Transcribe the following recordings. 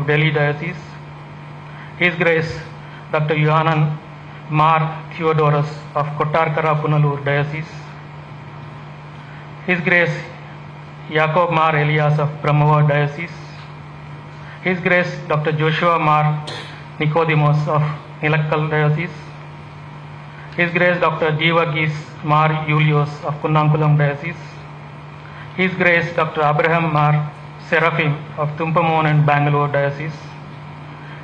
Delhi Diocese, His Grace Dr. Yohanan Mar Theodorus of Kottarkara Punalur Diocese, His Grace Jacob Mar Elias of Brahmava Diocese, His Grace Dr. Joshua Mar Nicodemus of Nilakkal Diocese, His Grace Dr. Jeevagis Mar Julius of Kunnamkulam Diocese, His Grace Dr. Abraham Mar Seraphim of Tumpamon and Bangalore Diocese,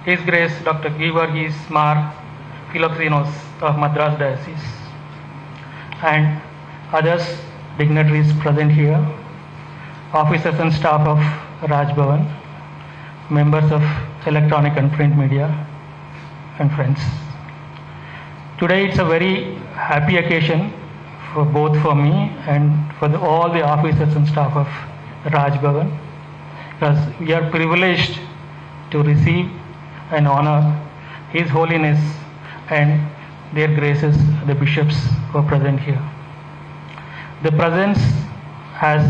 His Grace Dr. Geevargis Mar Philoxenos of Madras Diocese, and others dignitaries present here, officers and staff of Raj Bhavan, members of electronic and print media, and friends. Today it's a very happy occasion for both for me and for all the officers and staff of Raj Bhavan, because we are privileged to receive and honor His Holiness and their graces, the bishops who are present here. The presence has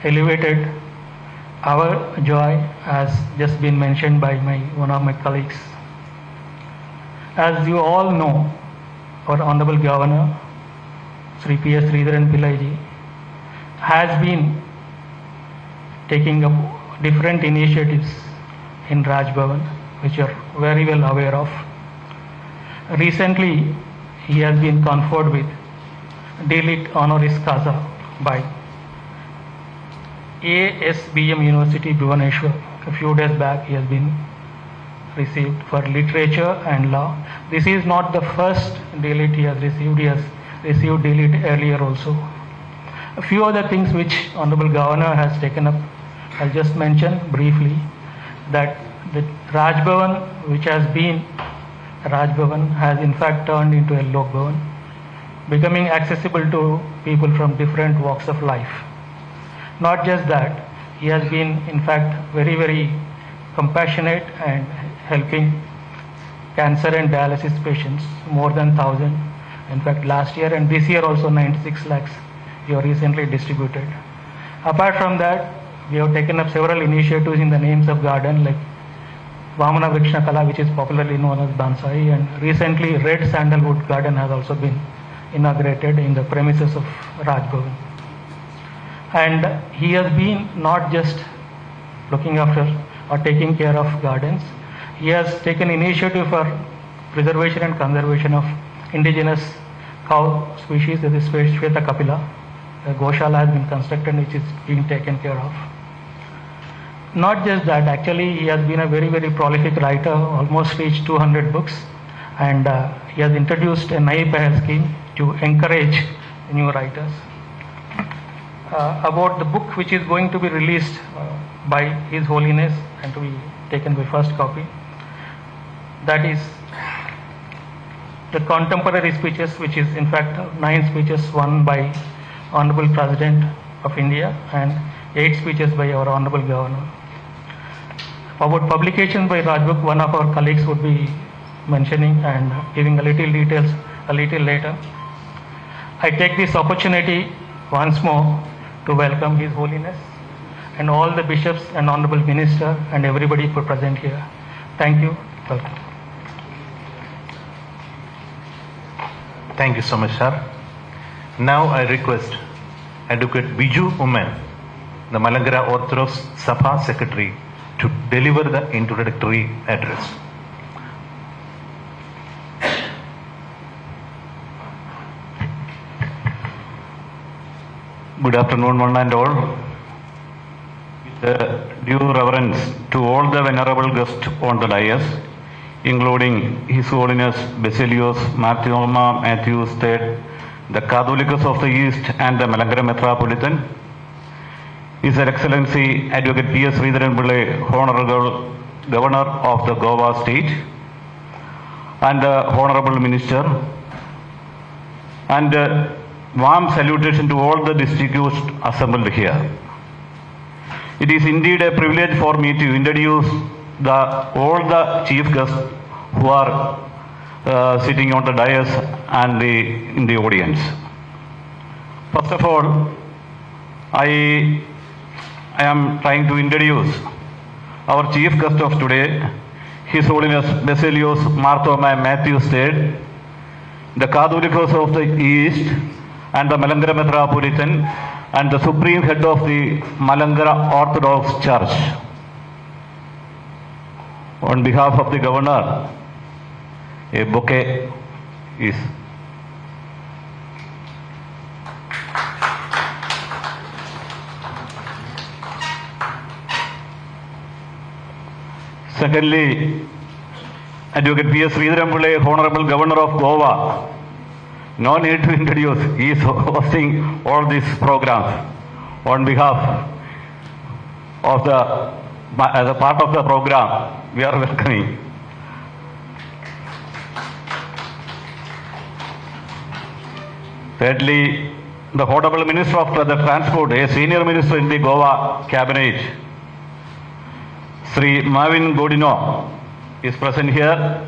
elevated our joy, as just been mentioned by one of my colleagues. As you all know, our Honorable Governor, Sri P.S. Sridharan Pillaiji, has been taking up different initiatives in Raj Bhavan, which you are very well aware of. Recently, he has been conferred with D.Litt honoris causa by ASBM University Bhubaneswar. A few days back, he has been received for literature and law. This is not the first D.Litt he has received. He has received D.Litt earlier also. A few other things which Honorable Governor has taken up, I'll just mention briefly that the Raj Bhavan, which has been Raj Bhavan, has in fact turned into a Lok Bhavan, becoming accessible to people from different walks of life. Not just that, he has been in fact very, very compassionate and helping cancer and dialysis patients, more than 1,000. In fact, last year and this year also 96 lakhs you recently distributed. Apart from that, we have taken up several initiatives in the names of garden like Vamana Vrikshna Kala, which is popularly known as Bonsai, and recently Red Sandalwood Garden has also been inaugurated in the premises of Raj Bhavan. And he has been not just looking after or taking care of gardens, he has taken initiative for preservation and conservation of indigenous cow species, that is Shweta Kapila. A Goshala has been constructed which is being taken care of. Not just that, actually he has been a very, very prolific writer, almost reached 200 books, and he has introduced a Nai Pehal scheme to encourage new writers. About the book which is going to be released by His Holiness and to be taken by first copy, that is the contemporary speeches, which is in fact 9 speeches, one by Honorable President of India and 8 speeches by our Honorable Governor. About publication by Rajbook, one of our colleagues would be mentioning and giving a little details a little later. I take this opportunity once more to welcome His Holiness and all the bishops and Honorable Minister and everybody for present here. Thank you. Welcome. Thank you so much, sir. Now I request Advocate Biju Umen, the Malangara Orthodox Sabha Secretary, to deliver the introductory address. Good afternoon, one and all. With due reverence to all the venerable guests on the dais, including His Holiness Basilios Martyroma Matthews III, the Catholicos of the East and the Malangara Metropolitan, His Excellency Advocate P.S. Sridharan Pillai, Honorable Governor of the Goa State, and the Honorable Minister, and warm salutation to all the distinguished assembled here. It is indeed a privilege for me to introduce all the chief guests who are sitting on the dais and in the audience. First of all, I am trying to introduce our chief guest of today, His Holiness Basilios Marthoma Matthew III, the Catholicos of the East and the Malankara Metropolitan and the Supreme Head of the Malankara Orthodox Church. On behalf of the Governor, a bouquet is secondly, Advocate P.S. Sridharampulle, Honorable Governor of Goa. No need to introduce, he is hosting all these programs. On behalf of as a part of the program, we are welcoming. Thirdly, the Honorable Minister of the Transport, a senior minister in the Goa Cabinet, Sri Marvin Godino, is present here.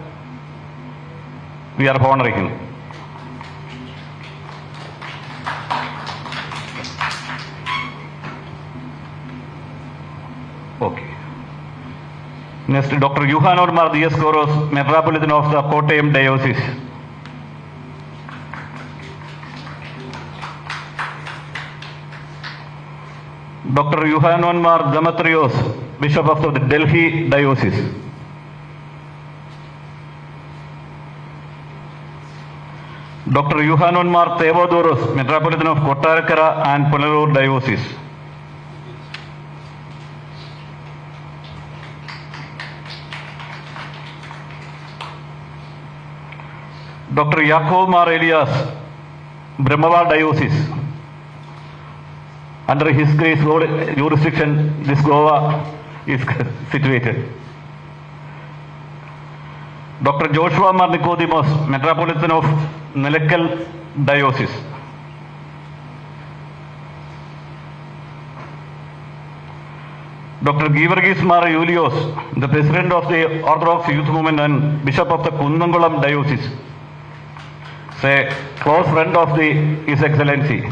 We are honoring him. Okay. Next, Dr. Yuhanon Mar Diascoros, Metropolitan of the Kottayam Diocese. Dr. Yuhanon Mar Damatrios, Bishop of the Delhi Diocese. Dr. Yuhanon Mar Theodoros, Metropolitan of Kottarakara and Punnalur Diocese. Dr. Yaakov Mar Elias, Brahmawal Diocese. Under his grace jurisdiction, this Goa is situated. Dr. Joshua Mar Nicodemus, Metropolitan of Nelekkal Diocese. Dr. Givargis Mar Julios, the President of the Orthodox Youth Movement and Bishop of the Kundangulam Diocese. Say, close friend of His Excellency.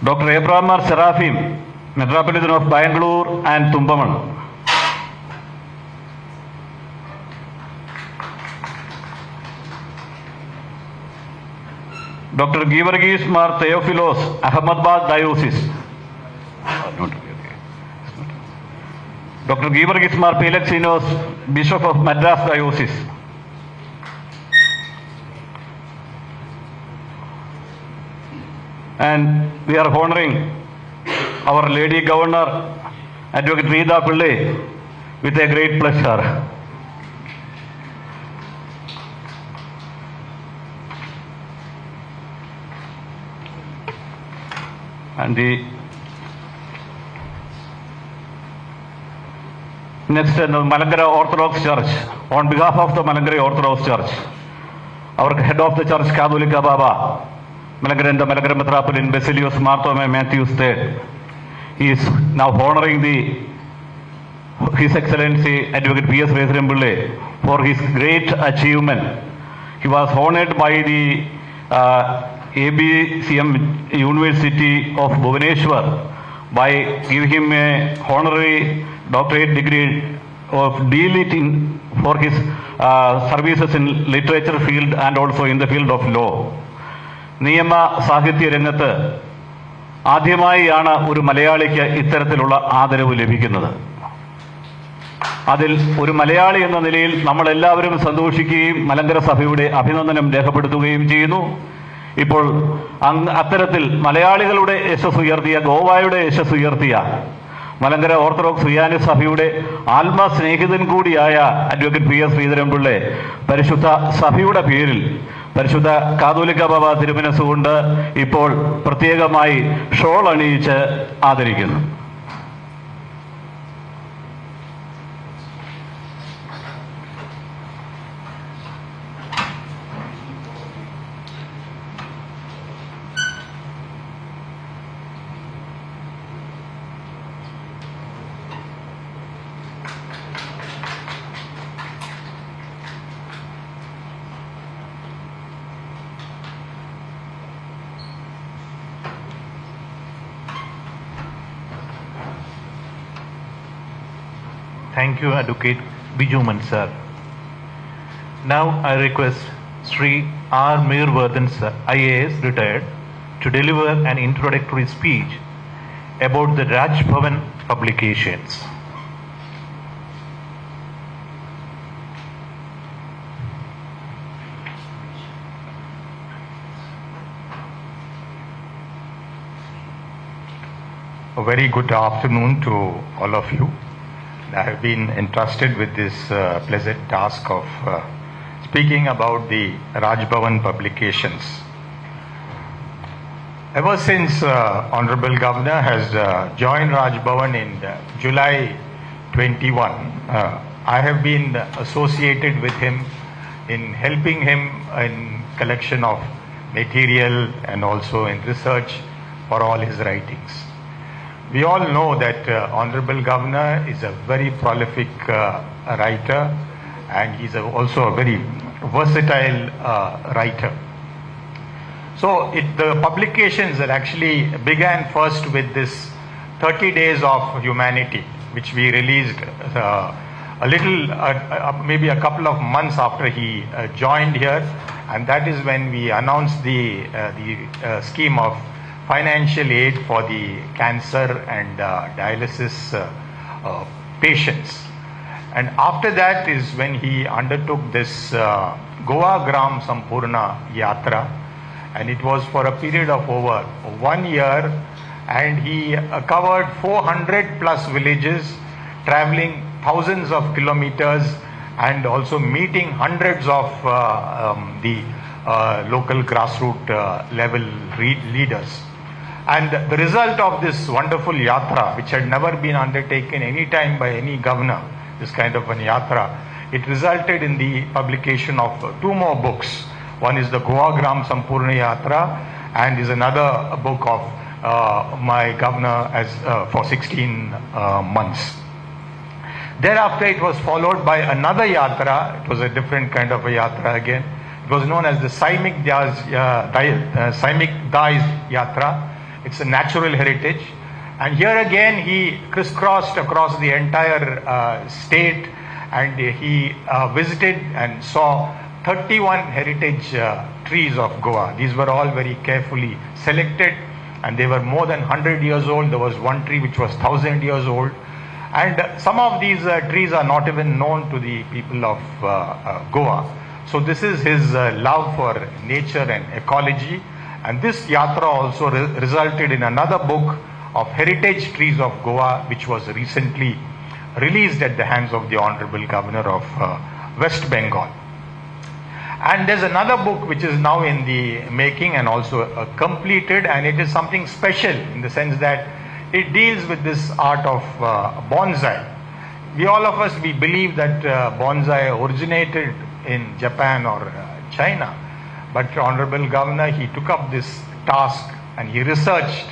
Dr. Abraham Mar Seraphim, Metropolitan of Bangalore and Tumbaman. Dr. Givargis Mar Theophilos, Ahmedabad Diocese. Dr. Givargis Mar Pelexinos, Bishop of Madras Diocese. And we are honoring our Lady Governor, Advocate Rita Pillai, with a great pleasure. And the next, the Malankara Orthodox Church. On behalf of the Malankara Orthodox Church, our head of the church, Katholika Baba, Malankara and the Malankara Metropolitan Basilios Marthoma Matthew III, he is now honoring His Excellency Advocate P.S. Sridharampulle for his great achievement. He was honored by the ABCM University of Bhubaneswar by giving him a honorary doctorate degree of D.Litt for his services in literature field and also in the field of law. നിയമ സാഹിത്യ രംഗത്ത് ആദ്യമായാണ് ഒരു മലയാളിക്ക് ഇത്തരത്തിലുള്ള ആദരവ് ലഭിക്കുന്നത്. അതിൽ ഒരു മലയാളി എന്ന നിലയിൽ നമ്മളെല്ലാവരും സന്തോഷിക്കുകയും മലങ്കര സഭയുടെ അഭിനന്ദനം രേഖപ്പെടുത്തുകയും ചെയ്യുന്നു. ഇപ്പോൾ അത്തരത്തിൽ മലയാളികളുടെ യശസ് ഉയർത്തിയ, ഗോവായുടെ യശസ് ഉയർത്തിയ മലങ്കര ഓർത്തഡോക്സ് സുറിയാനി സഭയുടെ ആത്മസ്നേഹിതൻ കൂടിയായ അഡ്വക്കേറ്റ് പി.എസ്. ശ്രീധരൻപിള്ളയെ പരിശുദ്ധ സഭയുടെ പേരിൽ പരിശുദ്ധ കാതോലിക്ക ബാബ തിരുമനസ്സുകൊണ്ട് ഇപ്പോൾ പ്രത്യേകമായി ഷോൾ അണിയിച്ച് ആദരിക്കുന്നു. Thank you, Advocate Biju Mansar. Now I request Sri R. Meervardhan sir, IAS retired, to deliver an introductory speech about the Raj Bhavan publications. A very good afternoon to all of you. I have been entrusted with this pleasant task of speaking about the Raj Bhavan publications. Ever since Honorable Governor has joined Raj Bhavan in July 21, I have been associated with him in helping him in collection of material and also in research for all his writings. We all know that Honorable Governor is a very prolific writer, and he's also a very versatile writer. So the publications that actually began first with this 30 Days of Humanity, which we released maybe a couple of months after he joined here, and that is when we announced the scheme of financial aid for the cancer and dialysis patients. And after that is when he undertook this Goa Gram Sampurna Yatra, and it was for a period of over 1 year, and he covered 400 plus villages, traveling thousands of kilometers and also meeting hundreds of the local grassroots level leaders. And the result of this wonderful yatra, which had never been undertaken any time by any governor, this kind of an yatra, it resulted in the publication of 2 more books. One is the Goa Gram Sampurna Yatra, and is another book of my governor as for 16 months. Thereafter, it was followed by another yatra. It was a different kind of a yatra again. It was known as the Saimik Dais Yatra. It's a natural heritage. And here again, he crisscrossed across the entire state, and he visited and saw 31 heritage trees of Goa. These were all very carefully selected, and they were more than 100 years old. There was one tree which was 1,000 years old. And some of these trees are not even known to the people of Goa. So this is his love for nature and ecology. And this yatra also resulted in another book of heritage trees of Goa, which was recently released at the hands of the Honorable Governor of West Bengal. And there's another book which is now in the making and also completed, and it is something special in the sense that it deals with this art of bonsai. All of us believe that bonsai originated in Japan or China. But Honorable Governor, he took up this task and he researched,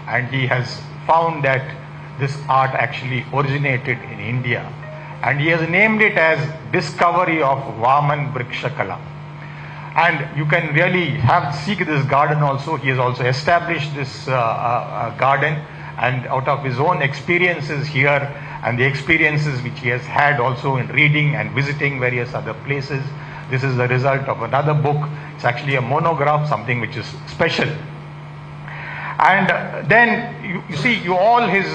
and he has found that this art actually originated in India. And he has named it as Discovery of Vaman Vrikshakala. And you can really seek this garden also. He has also established this garden, and out of his own experiences here and the experiences which he has had also in reading and visiting various other places, this is the result of another book. It's actually a monograph, something which is special. And then you see, all his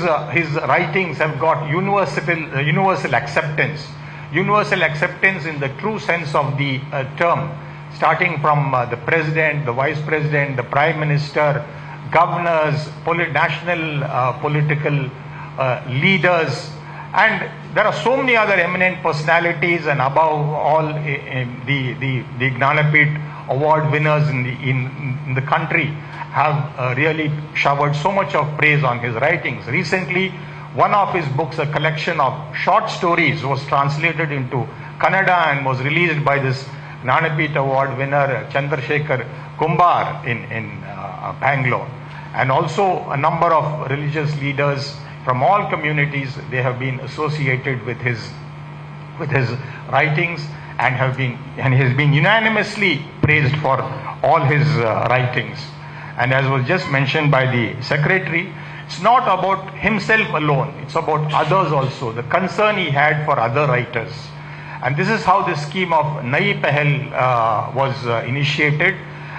writings have got universal acceptance. Universal acceptance in the true sense of the term, starting from the president, the vice president, the prime minister, governors, national political leaders, and there are so many other eminent personalities, and above all the Gnanapith award winners in the country have really showered so much of praise on his writings. Recently, one of his books, a collection of short stories, was translated into Kannada and was released by this Gnanapith award winner Chandrasekhar Kumbar in Bangalore. And also a number of religious leaders from all communities, they have been associated with his writings, and he has been unanimously praised for all his writings. And as was just mentioned by the secretary, It's not about himself alone, it's about others also, the concern he had for other writers. And this is how the scheme of Nai Pehel was initiated.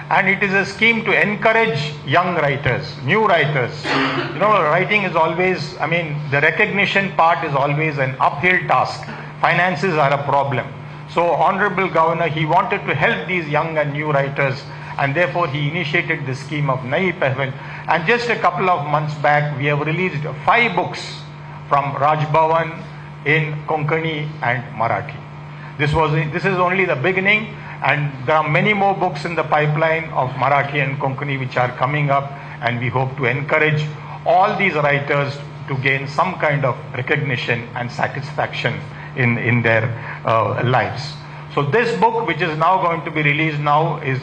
And it is a scheme to encourage young writers, new writers. You know, writing is always, the recognition part is always an uphill task. Finances are a problem. So Honorable Governor, he wanted to help these young and new writers, and therefore he initiated the scheme of Nai Pehel. And just a couple of months back, we have released 5 books from Raj Bhavan in Konkani and Marathi. This is only the beginning, and there are many more books in the pipeline of Marathi and Konkani which are coming up, and we hope to encourage all these writers to gain some kind of recognition and satisfaction in their lives. So this book, which is now going to be released now, is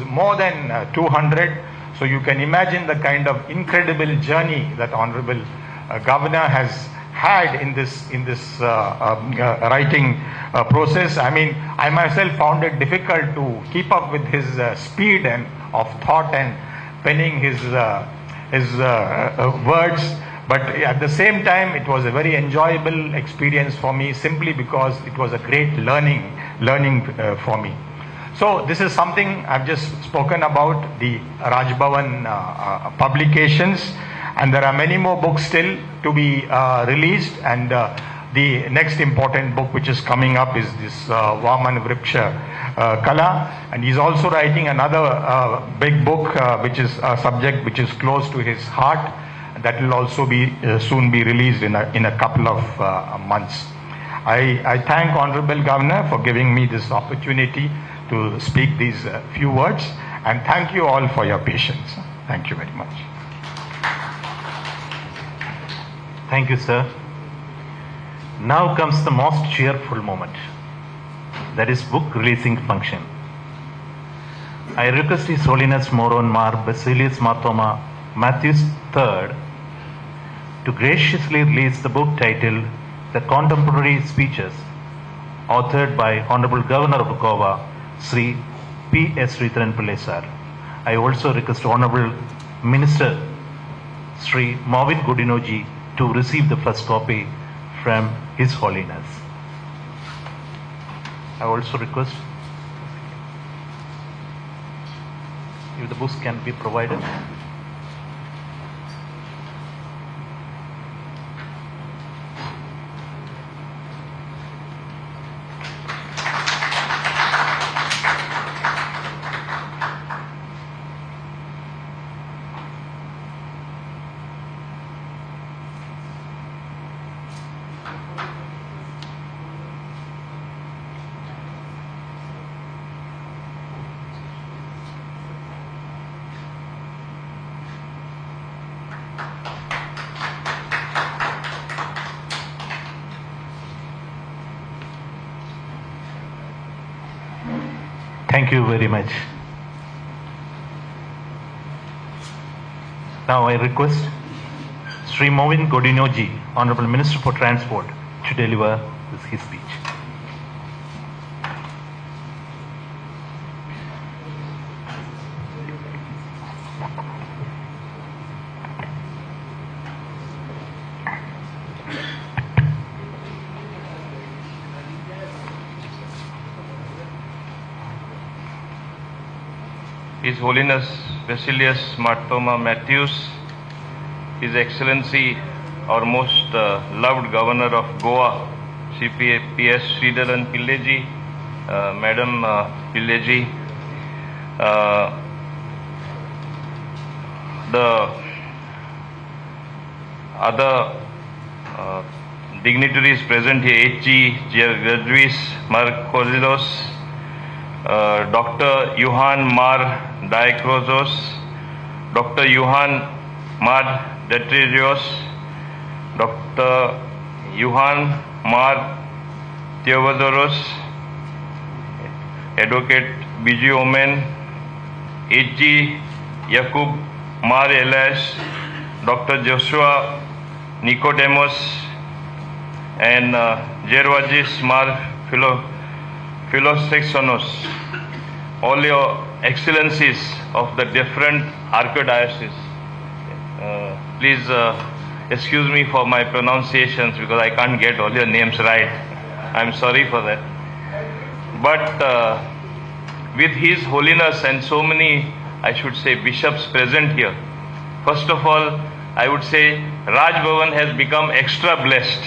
more than 200. So you can imagine the kind of incredible journey that Honorable Governor has had in this writing process. I myself found it difficult to keep up with his speed and of thought and penning his words. But at the same time, it was a very enjoyable experience for me, simply because it was a great learning for me. So this is something I've just spoken about, the Raj Bhavan publications, and there are many more books still to be released. And the next important book which is coming up is this Vaman Vriksha Kala, and he's also writing another big book which is a subject which is close to his heart. That will also be soon be released in a couple of months. I thank Honorable Governor for giving me this opportunity to speak these few words, and thank you all for your patience. Thank you very much. Thank you, sir. Now comes the most cheerful moment, that is book releasing function. I request His Holiness Moron Mar Basilius Marthoma Matthews III to graciously release the book titled The Contemporary Speeches, authored by Honorable Governor of Goa, Sri P.S. Sridharan Pillai sir. I also request Honorable Minister Sri Marvin Godinoji to receive the first copy from His Holiness. I also request if the books can be provided. Thank you very much. Now I request Sri Marvin Godinoji, Honorable Minister for Transport, to deliver his speech. His Holiness Basilius Marthoma Matthews, His Excellency, our most loved Governor of Goa, P.S. Sridharan Pillai, Madam Pillai, the other dignitaries present here, H.G. Gerardis Marcosilos, Dr. Johan Mar Diacrozos, Dr. Johan Mar Detrios, Dr. Johan Mar Theodoros, Advocate B.G. Omen, H.G. Yakub Mar Elias, Dr. Joshua Nicodemus, and Gervais Mar Philosexonos, all your excellencies of the different archdioceses, Please excuse me for my pronunciations because I can't get all your names right. I'm sorry for that. But with His Holiness and so many, I should say, bishops present here, first of all, I would say Raj Bhavan has become extra blessed.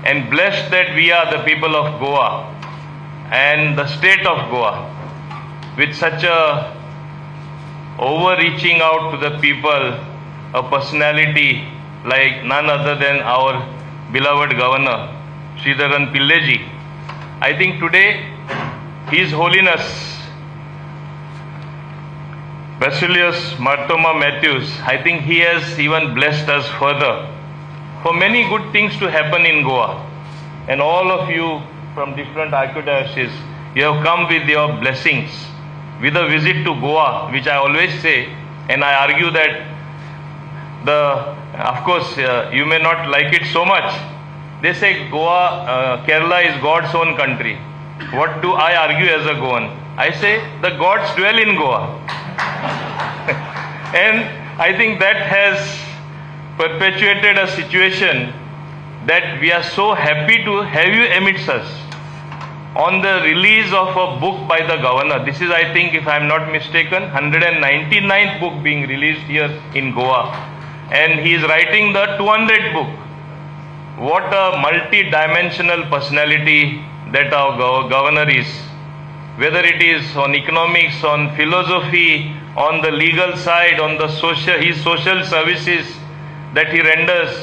And blessed that we are the people of Goa and the state of Goa with such a overreaching out to the people, a personality like none other than our beloved Governor, Sridharan Pilleji. I think today His Holiness Basilius Martoma Matthews, I think he has even blessed us further for many good things to happen in Goa. And all of you from different archdioceses, you have come with your blessings, with a visit to Goa, which I always say, and I argue that of course, you may not like it so much. They say Goa, Kerala is God's own country. What do I argue as a Goan? I say the gods dwell in Goa. And I think that has perpetuated a situation that we are so happy to have you amidst us on the release of a book by the Governor. This is, I think, if I am not mistaken, 199th book being released here in Goa. And he is writing the 200th book. What a multi-dimensional personality that our Governor is. Whether it is on economics, on philosophy, on the legal side, on the his social services that he renders,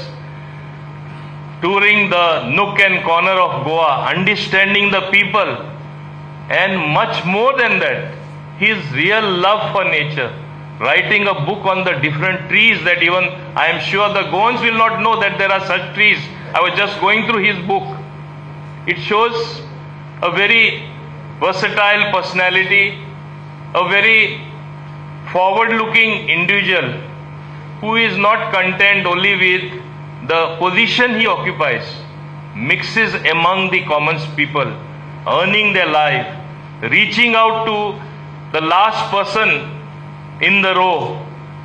touring the nook and corner of Goa, understanding the people, and much more than that, his real love for nature, writing a book on the different trees that even I am sure the Goans will not know that there are such trees. I was just going through his book. It shows a very versatile personality, a very forward-looking individual who is not content only with the position he occupies, mixes among the common people, earning their life, reaching out to the last person in the row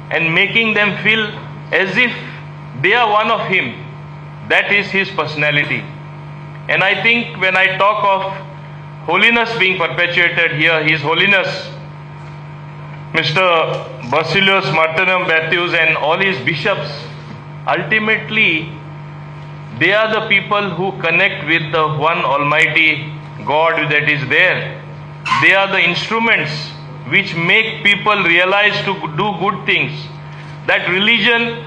and making them feel as if they are one of him. That is his personality. And I think when I talk of holiness being perpetuated here, His Holiness Mr. Basilius Martynum Matthews and all his bishops, ultimately they are the people who connect with the one Almighty God that is there. They are the instruments which make people realize to do good things. That religion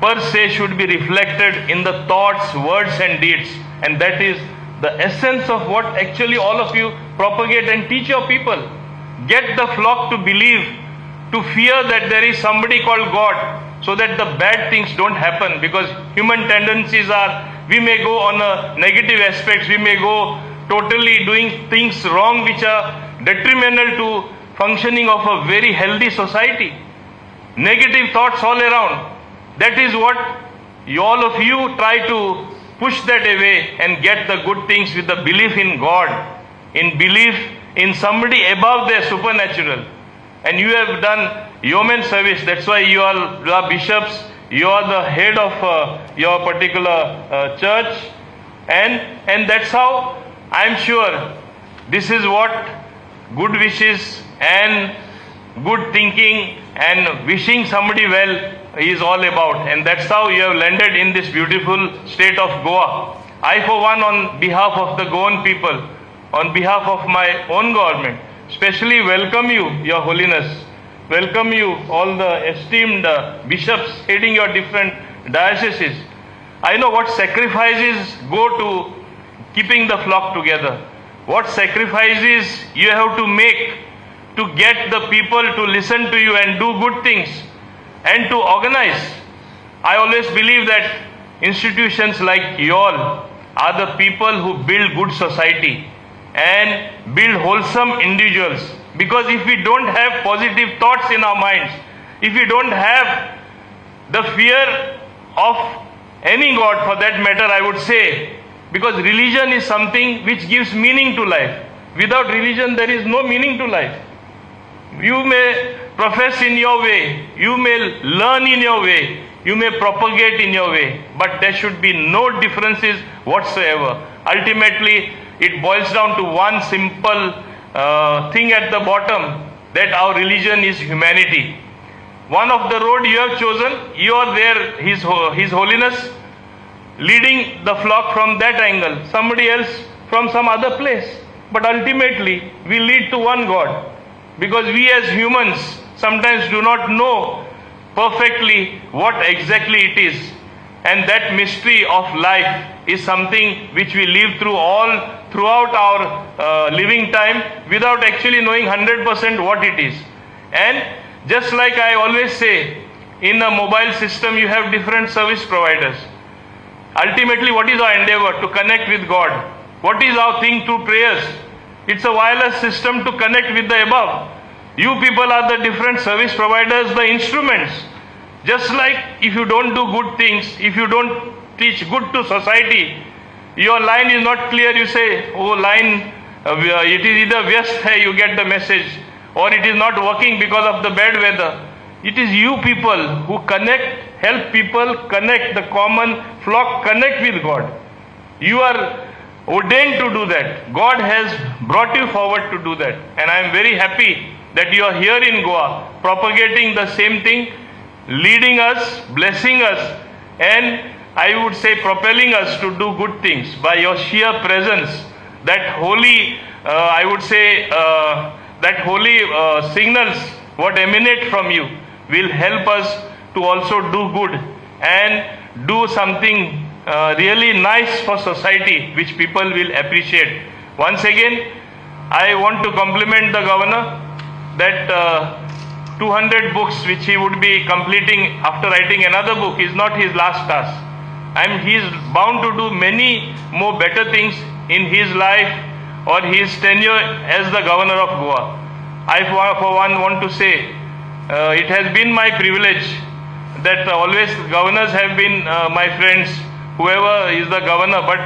per se should be reflected in the thoughts, words and deeds. And that is the essence of what actually all of you propagate and teach your people. Get the flock to believe, to fear that there is somebody called God, so that the bad things don't happen, because human tendencies are, we may go on a negative aspects, we may go totally doing things wrong which are detrimental to functioning of a very healthy society. Negative thoughts all around. That is what all of you try to push that away and get the good things with the belief in God, in belief in somebody above their supernatural. And you have done yeoman service. That's why you are bishops. You are the head of your particular church. And that's how I'm sure this is what good wishes and good thinking and wishing somebody well is all about. And that's how you have landed in this beautiful state of Goa. I, for one, on behalf of the Goan people, on behalf of my own government, especially welcome you, Your Holiness. Welcome you, all the esteemed bishops heading your different dioceses. I know what sacrifices go to keeping the flock together. What sacrifices you have to make to get the people to listen to you and do good things and to organize. I always believe that institutions like you all are the people who build good society and build wholesome individuals. Because if we don't have positive thoughts in our minds, if we don't have the fear of any God for that matter, I would say, because religion is something which gives meaning to life. Without religion, there is no meaning to life. You may profess in your way, you may learn in your way, you may propagate in your way, but there should be no differences whatsoever. Ultimately, it boils down to one simple thing at the bottom, that our religion is humanity. One of the road you have chosen, you are there, His Holiness, leading the flock from that angle, somebody else from some other place. But ultimately, we lead to one God, because we as humans sometimes do not know perfectly what exactly it is. And that mystery of life is something which we live throughout our living time without actually knowing 100% what it is. And just like I always say, in a mobile system you have different service providers. Ultimately, what is our endeavor? To connect with God. What is our thing through prayers? It's a wireless system to connect with the above. You people are the different service providers, the instruments. Just like if you don't do good things, if you don't teach good to society, your line is not clear, you say, oh line, it is either Vyast hai, you get the message, or it is not working because of the bad weather. It is you people who connect, help people connect, the common flock connect with God. You are ordained to do that. God has brought you forward to do that. And I am very happy that you are here in Goa, propagating the same thing, leading us, blessing us, and I would say propelling us to do good things by your sheer presence. That holy, I would say, that holy signals what emanate from you will help us to also do good and do something really nice for society which people will appreciate. Once again, I want to compliment the governor that 200 books which he would be completing after writing another book is not his last task. And he is bound to do many more better things in his life or his tenure as the governor of Goa. I for one want to say it has been my privilege that always governors have been my friends, whoever is the governor, but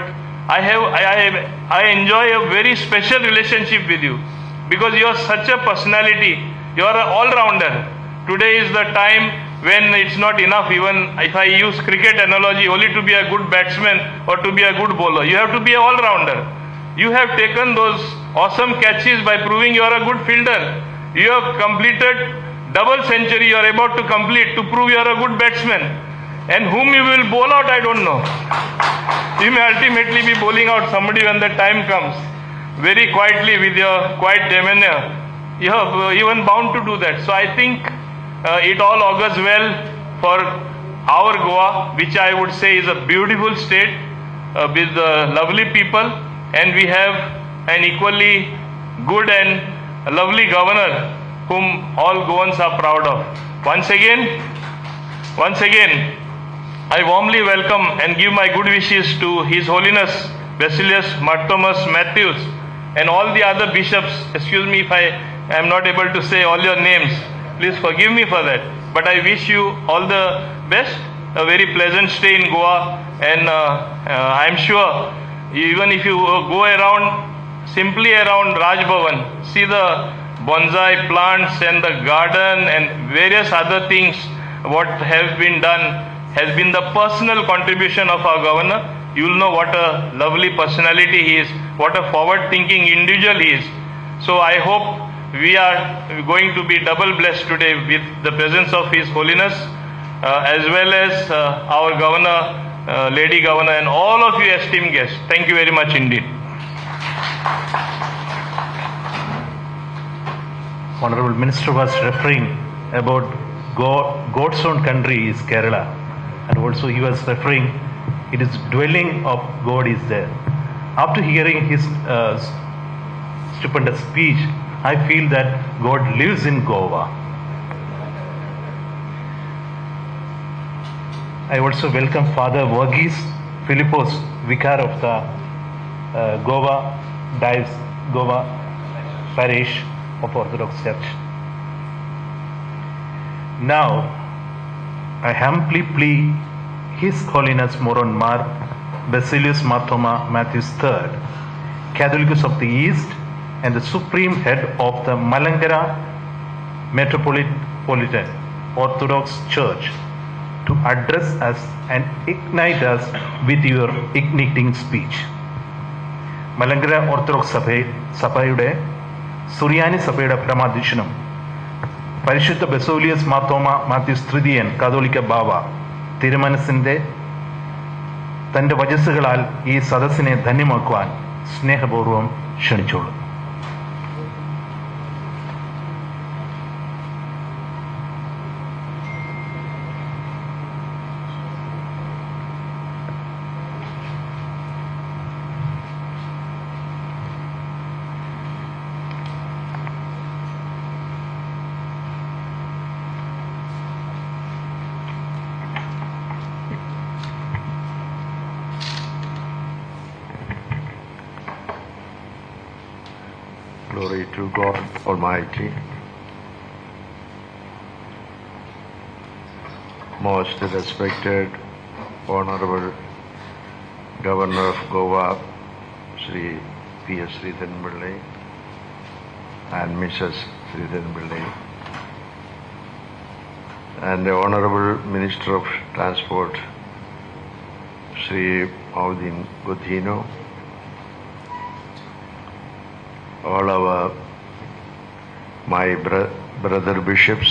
I enjoy a very special relationship with you because you are such a personality. You are an all-rounder. Today is the time when it's not enough, even if I use cricket analogy, only to be a good batsman or to be a good bowler. You have to be an all-rounder. You have taken those awesome catches by proving you are a good fielder. You have completed double century you are about to complete to prove you are a good batsman. And whom you will bowl out, I don't know. You may ultimately be bowling out somebody when the time comes. Very quietly with your quiet demeanor. You are even bound to do that. So I think it all augurs well for our Goa, which I would say is a beautiful state with lovely people, and we have an equally good and lovely governor whom all Goans are proud of. Once again, I warmly welcome and give my good wishes to His Holiness Basilius Marthomas Matthews and all the other bishops. Excuse me if I am not able to say all your names. Please forgive me for that. But I wish you all the best, a very pleasant stay in Goa, and I am sure even if you go around, simply around Raj Bhavan, see the bonsai plants and the garden and various other things, what have been done has been the personal contribution of our governor. You will know what a lovely personality he is, what a forward-thinking individual he is. So I hope we are going to be double blessed today with the presence of His Holiness as well as our governor, Lady Governor, and all of you esteemed guests. Thank you very much indeed. Honorable Minister was referring about God's own country is Kerala, and also he was referring it is dwelling of God is there. After hearing his stupendous speech, I feel that God lives in Goa. I also welcome Father Verghese Philippos, Vicar of the Goa Parish of Orthodox Church. Now, I humbly plea His Holiness Moron Mar Basilius Marthoma Matthews III, Catholicus of the East, and the Supreme Head of the Malangara Metropolitan Orthodox Church to address us and ignite us with your igniting speech. Malankara orthodox സഭയുടെ സുറിയാനി സഭയുടെ പരമാധ്യക്ഷനും പരിശുദ്ധ ബസോലിയസ് മാർത്തോമ മാത്യൂസ് തൃതീയൻ കാതോലിക്ക ബാവ തിരുമനസിന്റെ തന്റെ വചസ്സുകളാൽ ഈ സദസ്സിനെ ധന്യമാക്കുവാൻ സ്നേഹപൂർവ്വം ക്ഷണിച്ചോളൂ. Glory to God Almighty. Most respected, Honorable Governor of Goa, Sri P.S. Sridharan and Mrs. Sridharan, and the Honorable Minister of Transport, Sri Maudin Gudino, all my brother bishops,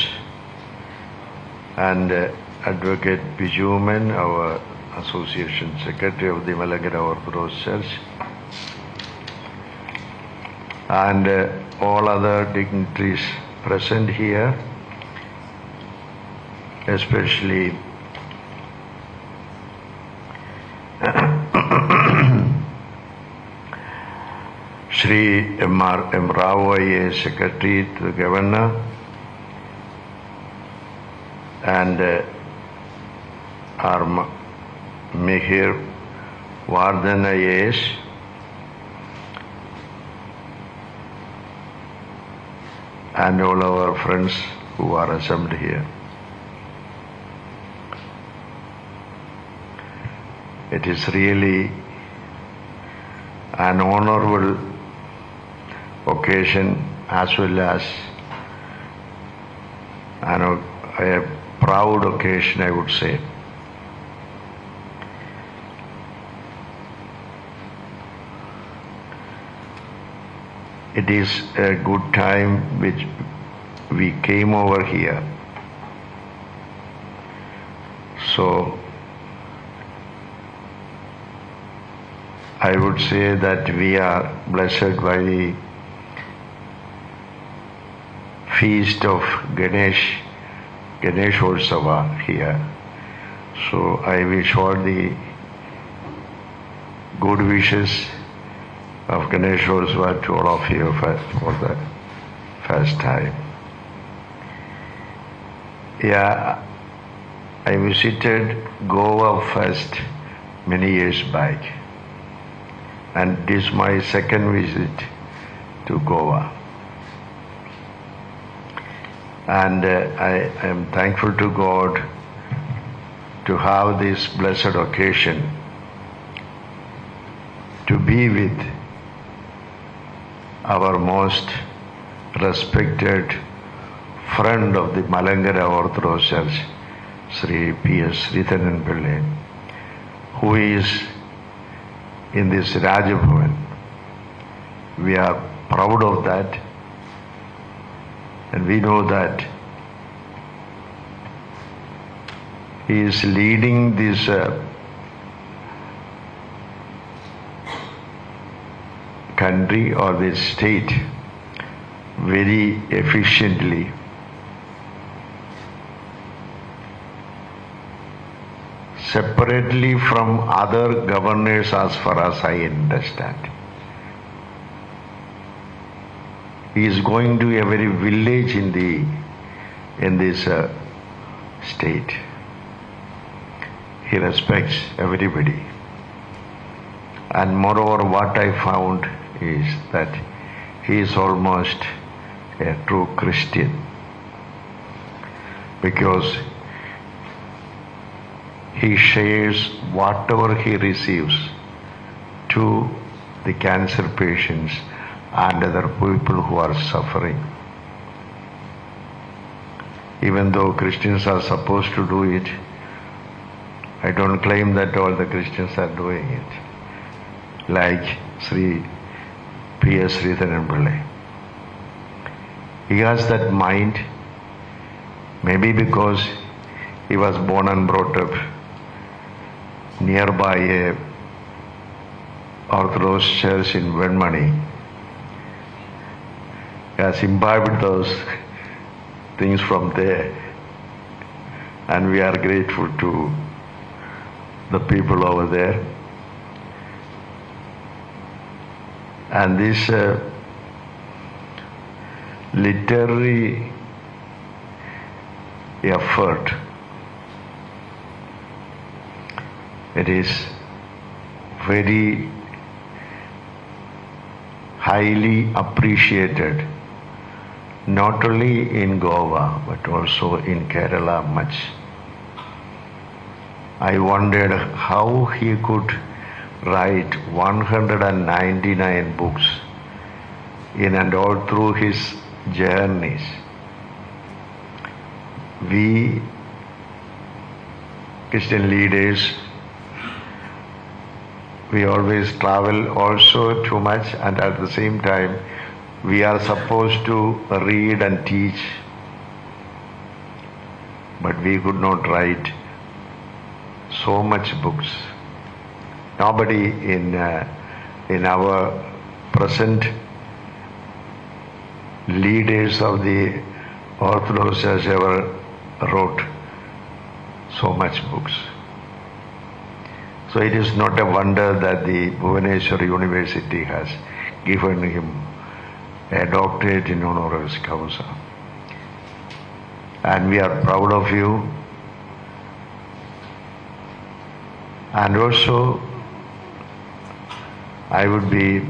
and Advocate Bijuman, our Association Secretary of the Malankara Orthodox Church, and all other dignitaries present here, especially Shri M.R. Rao, Secretary to the Governor, and our Mihir Vardhan IAS, and all our friends who are assembled here. It is really an honorable occasion as well as a proud occasion, I would say. It is a good time which we came over here. So I would say that we are blessed by the feast of Ganeshotsava here. So I wish all the good wishes of Ganeshotsava to all of you for the first time. Yeah, I visited Goa first many years back, and this is my second visit to Goa. And I am thankful to God to have this blessed occasion to be with our most respected friend of the Malankara Orthodox Church, Sri P.S. Sridharan, who is in this Rajabhavan. We are proud of that. And we know that he is leading this country or this state very efficiently. Separately from other governors, as far as I understand. He is going to every village in this state. He respects everybody. And moreover, what I found is that he is almost a true Christian, because he shares whatever he receives to the cancer patients and other people who are suffering. even though Christians are supposed to do it. I don't claim that all the Christians are doing it, like Sri P.S. Sridharan Pillai. He has that mind, maybe because he was born and brought up nearby a Orthodox church in Venmani. He has imbibed those things from there, and we are grateful to the people over there. And this literary effort, it is very highly appreciated, not only in Goa but also in Kerala much. I wondered how he could write 199 books in and all through his journeys. We Christian leaders, we always travel also too much, and at the same time we are supposed to read and teach, but we could not write so much books. Nobody in our present leaders of the Orthodox Church ever wrote so much books. So it is not a wonder that the Bhubaneswar University has given him a doctorate in honoris causa. And we are proud of you. And also, I would be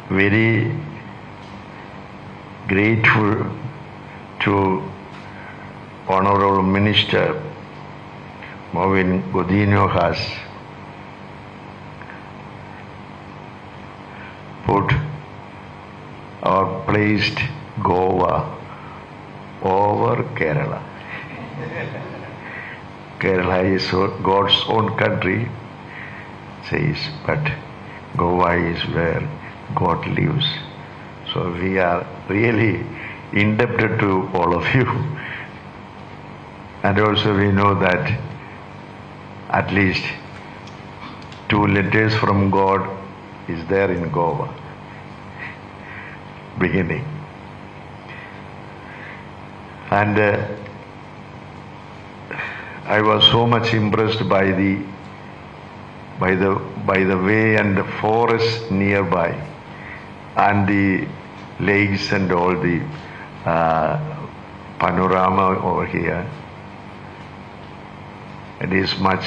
very grateful to Honorable Minister Bhavan Godinho has put or placed Goa over Kerala. Kerala is God's own country, says, but Goa is where God lives. So we are really indebted to all of you. And also we know that at least 2 letters from God is there in Goa, beginning. And I was so much impressed by the way and the forest nearby, and the lakes and all the panorama over here. It is much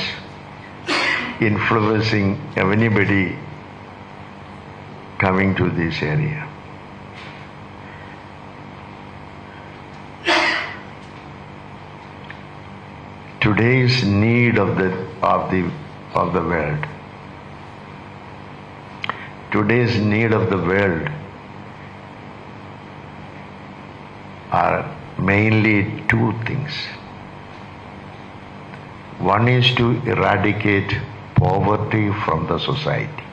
influencing anybody coming to this area. Today's need of the world. Today's need of the world are mainly 2 things. One is to eradicate poverty from the society.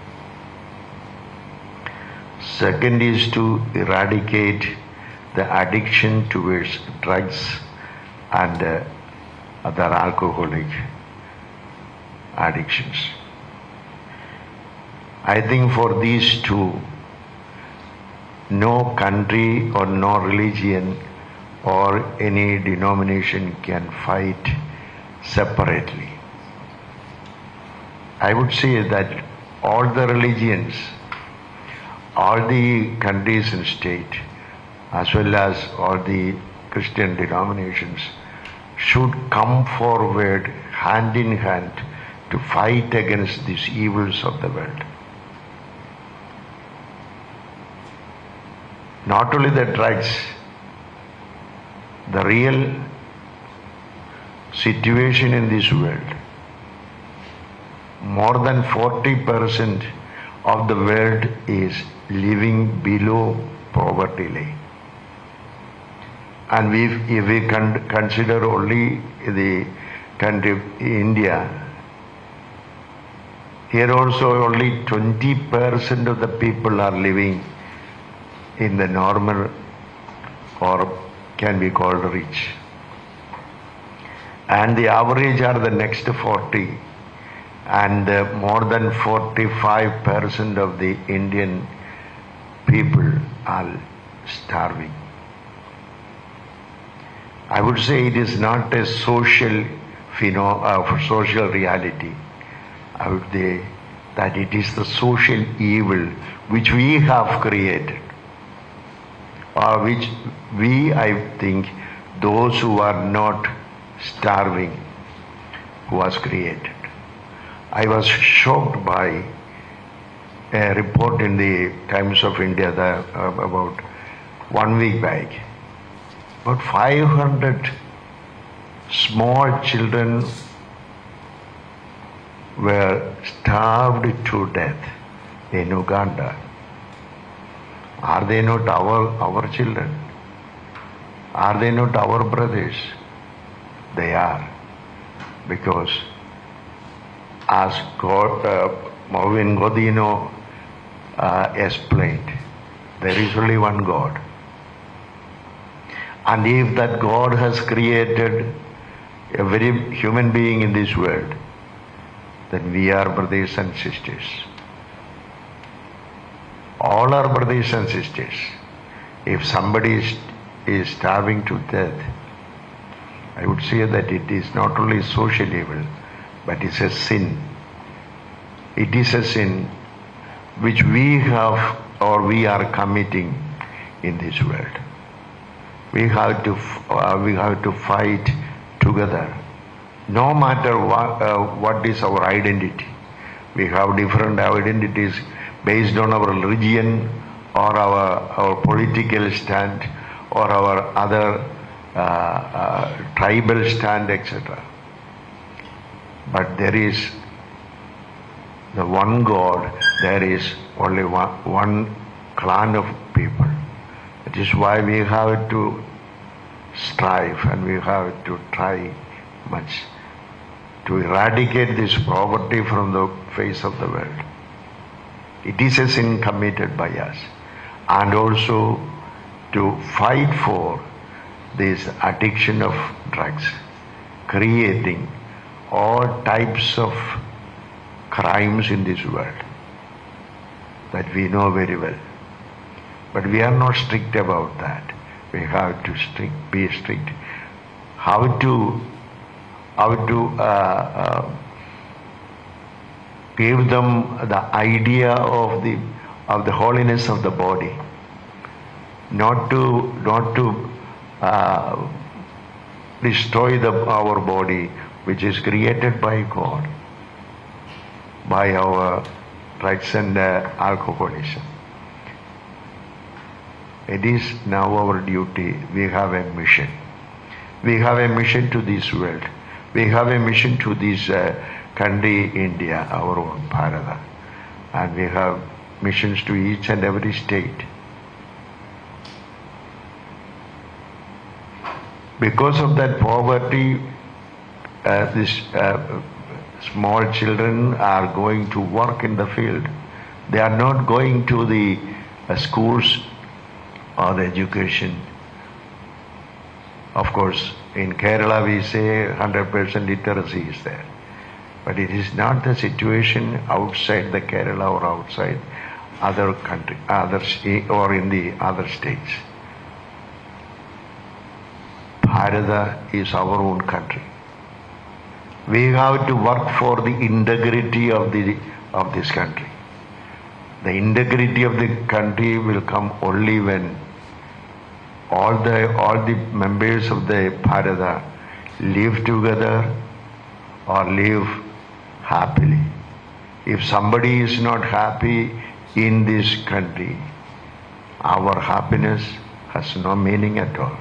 Second is to eradicate the addiction towards drugs and other alcoholic addictions. I think for these 2, no country or no religion or any denomination can fight separately. I would say that all the religions, all the countries and states, as well as all the Christian denominations, should come forward hand in hand to fight against these evils of the world. Not only the drugs, the real situation in this world, more than 40% of the world is living below poverty line. And if we consider only the country of India, here also only 20% of the people are living in the normal or can be called rich. And the average are the next 40, and more than 45% of the Indian people are starving. I would say it is not a social social reality. I would say that it is the social evil which we have created, or which we, I think, those who are not starving, who was created. I was shocked by a report in the Times of India about 1 week back. About 500 small children were starved to death in Uganda. Are they not our children? Are they not our brothers? They are. Because as Marvin Godino explained, there is only one God. And if that God has created every human being in this world, then we are brothers and sisters. All are brothers and sisters. If somebody is starving to death, I would say that it is not only social evil, but it's a sin. It is a sin which we have or we are committing in this world. We have to fight together. No matter what is our identity. We have different identities based on our religion or our political stand or our other tribal stand, etc. But there is the one God, there is only one clan of people. That is why we have to strive and we have to try much to eradicate this poverty from the face of the world. It is a sin committed by us. And also to fight for this addiction of drugs, creating all types of crimes in this world that we know very well. But we are not strict about that. We have to be strict. How to give them the idea of the holiness of the body, not to destroy our body, which is created by God, by our drugs and alcoholism. It is now our duty. We have a mission. We have a mission to this world. We have a mission to this country, India, our own Bharat. And we have missions to each and every state. Because of that poverty, these small children are going to work in the field. They are not going to the schools or the education. Of course, in Kerala we say 100% literacy is there. But it is not the situation outside the Kerala or outside other country, or in the other states. Bharat is our own country. We have to work for the integrity of this country. The integrity of the country will come only when all the members of the Bharat live together or live happily. If somebody is not happy in this country, our happiness has no meaning at all.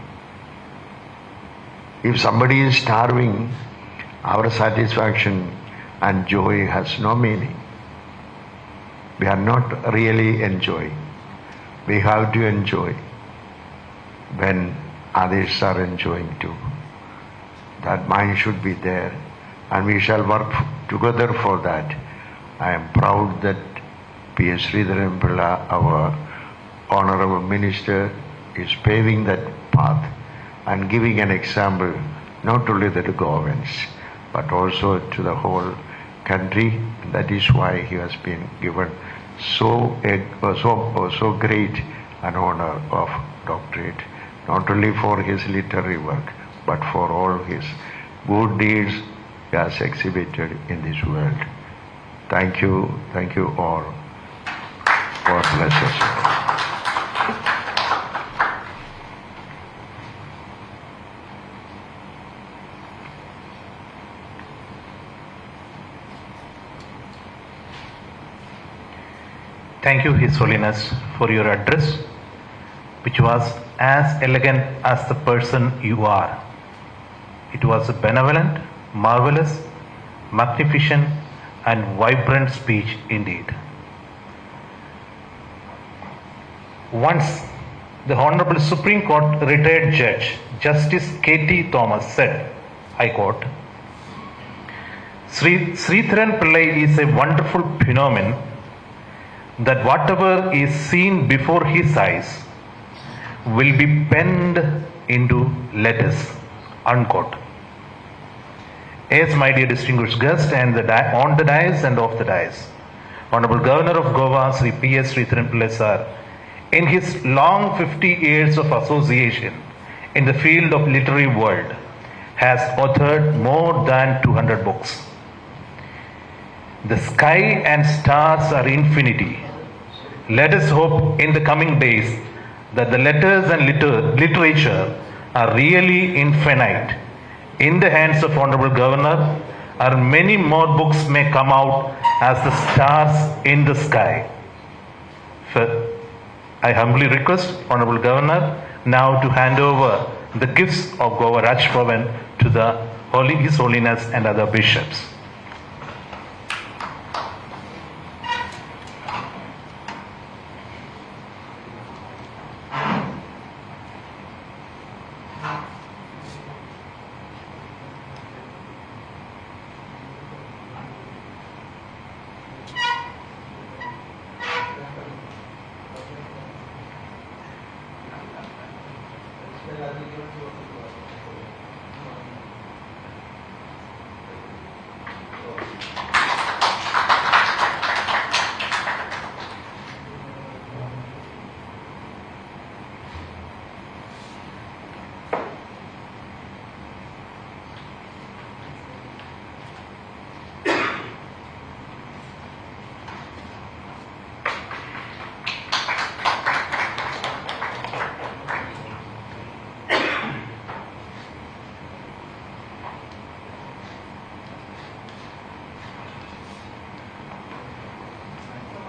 If somebody is starving, our satisfaction and joy has no meaning. We are not really enjoying. We have to enjoy when others are enjoying too. That mind should be there, and we shall work together for that. I am proud that P.S. Sridharan Pilla, our Honorable Minister, is paving that path and giving an example not only to the Goans but also to the whole country. That is why he has been given so great an honor of doctorate, not only for his literary work but for all his good deeds he has exhibited in this world. Thank you all. God bless us all. Thank you, His Holiness, for your address, which was as elegant as the person you are. It was a benevolent, marvelous, magnificent, and vibrant speech indeed. Once, the Honorable Supreme Court retired Judge Justice K.T. Thomas said, I quote, Sridharan Pillai is a wonderful phenomenon that whatever is seen before his eyes will be penned into letters, unquote. Yes, my dear distinguished guest, and on the dais and off the dais, Honorable Governor of Goa, Sri P.S. Sridharan Pillai sir, in his long 50 years of association in the field of literary world, has authored more than 200 books. The sky and stars are infinity. Let us hope in the coming days that the letters and literature are really infinite. In the hands of Honorable Governor, and many more books may come out as the stars in the sky. I humbly request Honorable Governor now to hand over the gifts of Goa Raj Bhavan to His Holiness and other bishops.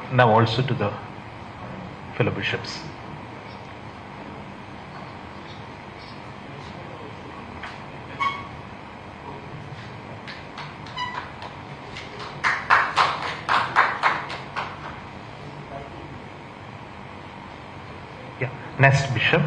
Now also to the fellow bishops. Yeah, next bishop.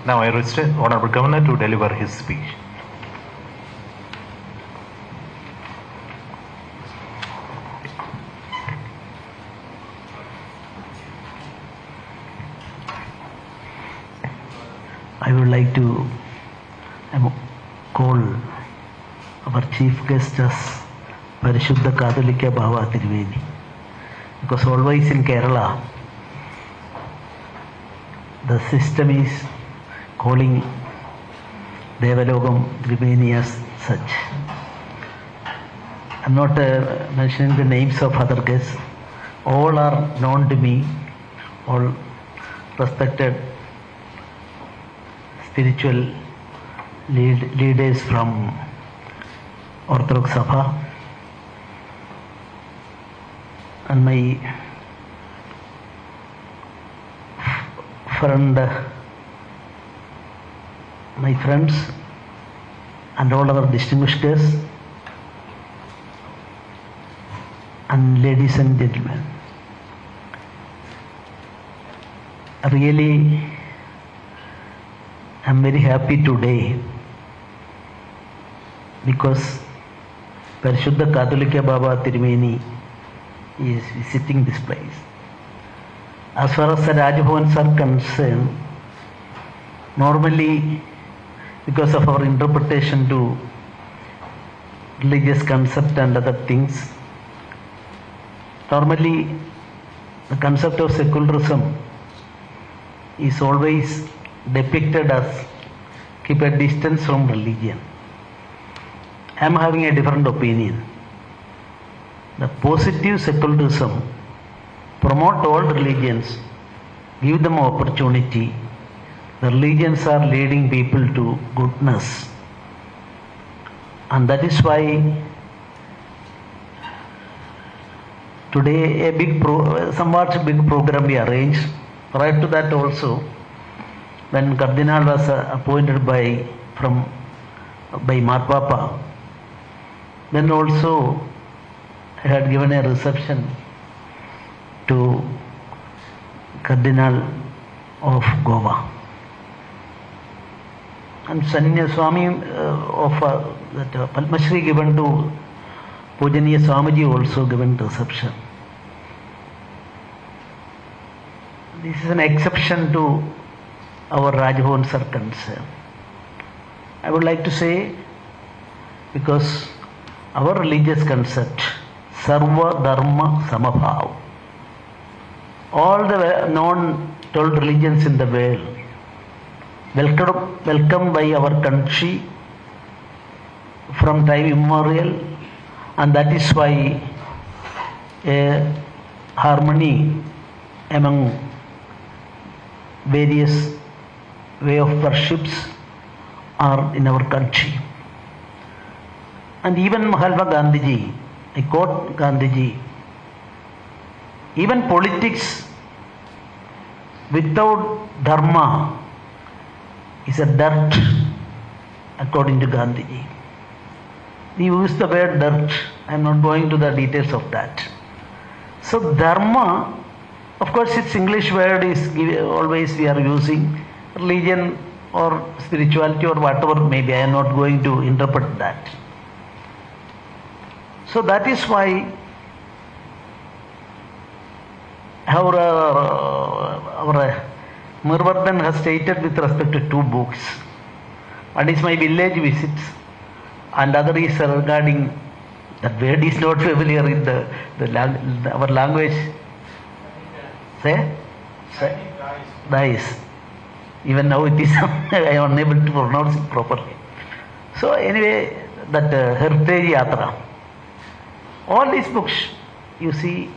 Now I request Honorable Governor to deliver his speech. I would like to call our chief guest as Parishuddha Katholika Bhava Tiruveni, because always in Kerala the system is calling Devalogam Tiruveni as such. I am not mentioning the names of other guests. All are known to me, all respected spiritual leaders from Orthodox Sabha, and my friends and all our distinguished guests, and ladies and gentlemen. Really, I am very happy today because Parishuddha Katholika Bhava Tiruveni is visiting this place. As far as the Rajbhavans are concerned, normally because of our interpretation to religious concept and other things, normally the concept of secularism is always depicted as keep a distance from religion. I am having a different opinion. The positive secularism promote all religions, give them opportunity. The religions are leading people to goodness, and that is why today a somewhat big program we arranged. Prior to that also, when Cardinal was appointed by Marpapa, then also I had given a reception to Cardinal of Goa, and Sanya Swami of Padma Shri given to Pujaniya Swamiji also given reception. This is an exception to our Rajbhavans are concerned. I would like to say, because our religious concept, Sarva Dharma Samabhav, all the known 12 religions in the world, welcomed by our country from time immemorial, and that is why a harmony among various way of worships are in our country. And even Mahatma Gandhiji, I quote Gandhiji, even politics without dharma is a dirt, according to Gandhiji. He used the word dirt. I am not going to the details of that. So dharma, of course its English word is always we are using, religion or spirituality or whatever maybe. I am not going to interpret that. So that is why our Murvardhan has stated with respect to 2 books. One is my village visits, and other is regarding, that word is not familiar in our language. Say? Dice. Even now it is, I am unable to pronounce it properly. So anyway, that Heritage Yatra. All these books, you see,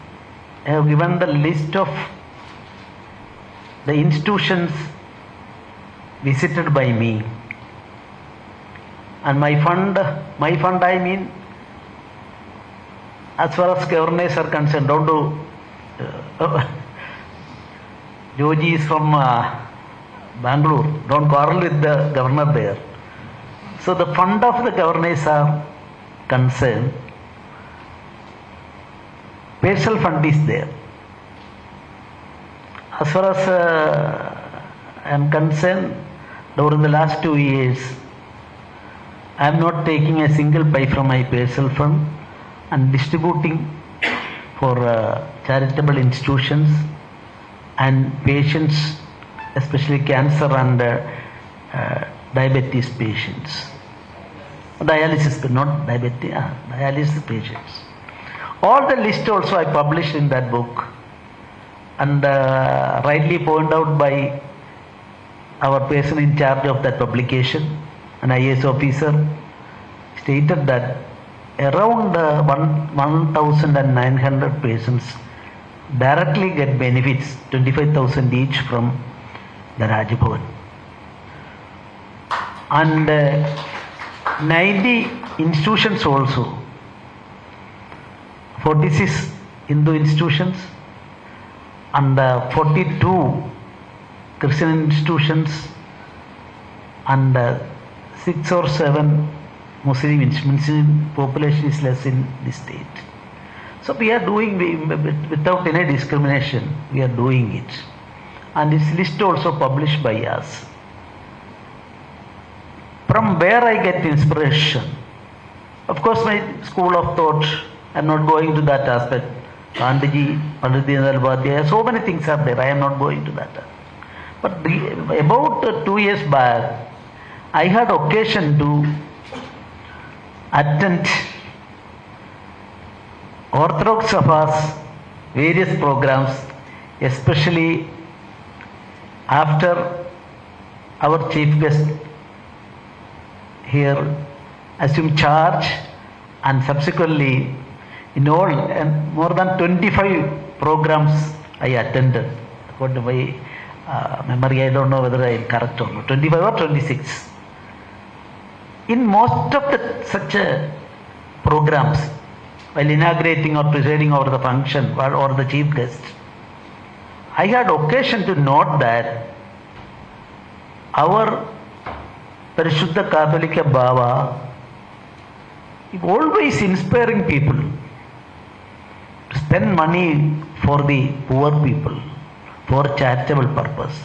I have given the list of the institutions visited by me. And my fund I mean, as far as governors are concerned, don't do, Joji is from Bangalore, don't quarrel with the governor there. So the fund of the governors are concerned, personal fund is there. As far as I am concerned, during the last 2 years, I am not taking a single pie from my personal fund and distributing for charitable institutions and patients, especially cancer and diabetes patients. Dialysis, not diabetes, dialysis patients. All the list also I published in that book, and rightly pointed out by our person in charge of that publication, an IAS officer, stated that around 1,900 patients directly get benefits, 25,000 each from the Raj Bhavan. And 90 institutions also, 46 Hindu institutions and 42 Christian institutions and 6 or 7 Muslim population is less in this state. So we are doing, without any discrimination, we are doing it. And this list also published by us. From where I get inspiration? Of course, my school of thought, I am not going to that aspect. Gandhiji, Pandit Deen Dayal, so many things are there, I am not going to that. But about 2 years back, I had occasion to attend Orthodox Sabha's various programs, especially after our chief guest here assumed charge, and subsequently in all more than 25 programs I attended. According to my memory, I don't know whether I am correct or not, 25 or 26. In most of such programs, while inaugurating or presiding over the function or the chief guest, I had occasion to note that our Parishuddha Katholika Baba is always inspiring people to spend money for the poor people, for charitable purpose.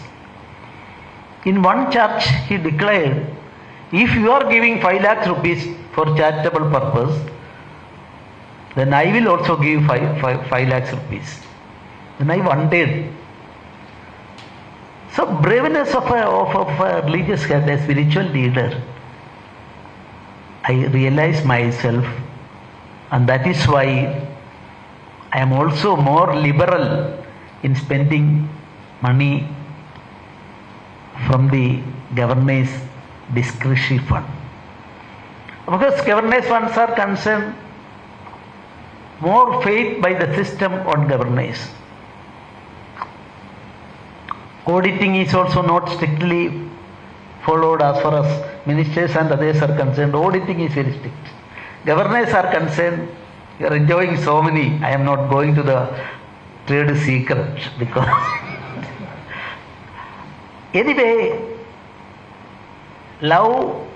In one church, he declared, if you are giving 5 lakhs rupees for charitable purpose, then I will also give 5 lakhs rupees. Then I wondered. So braveness of a religious head, a spiritual leader, I realized myself, and that is why I am also more liberal in spending money from the governor's discretionary fund. Because governor's funds are concerned more faith by the system on governance. Auditing is also not strictly followed as far as ministers and others are concerned. Auditing is very strict. Governors are concerned, we are enjoying so many. I am not going to the trade secret because anyway, love,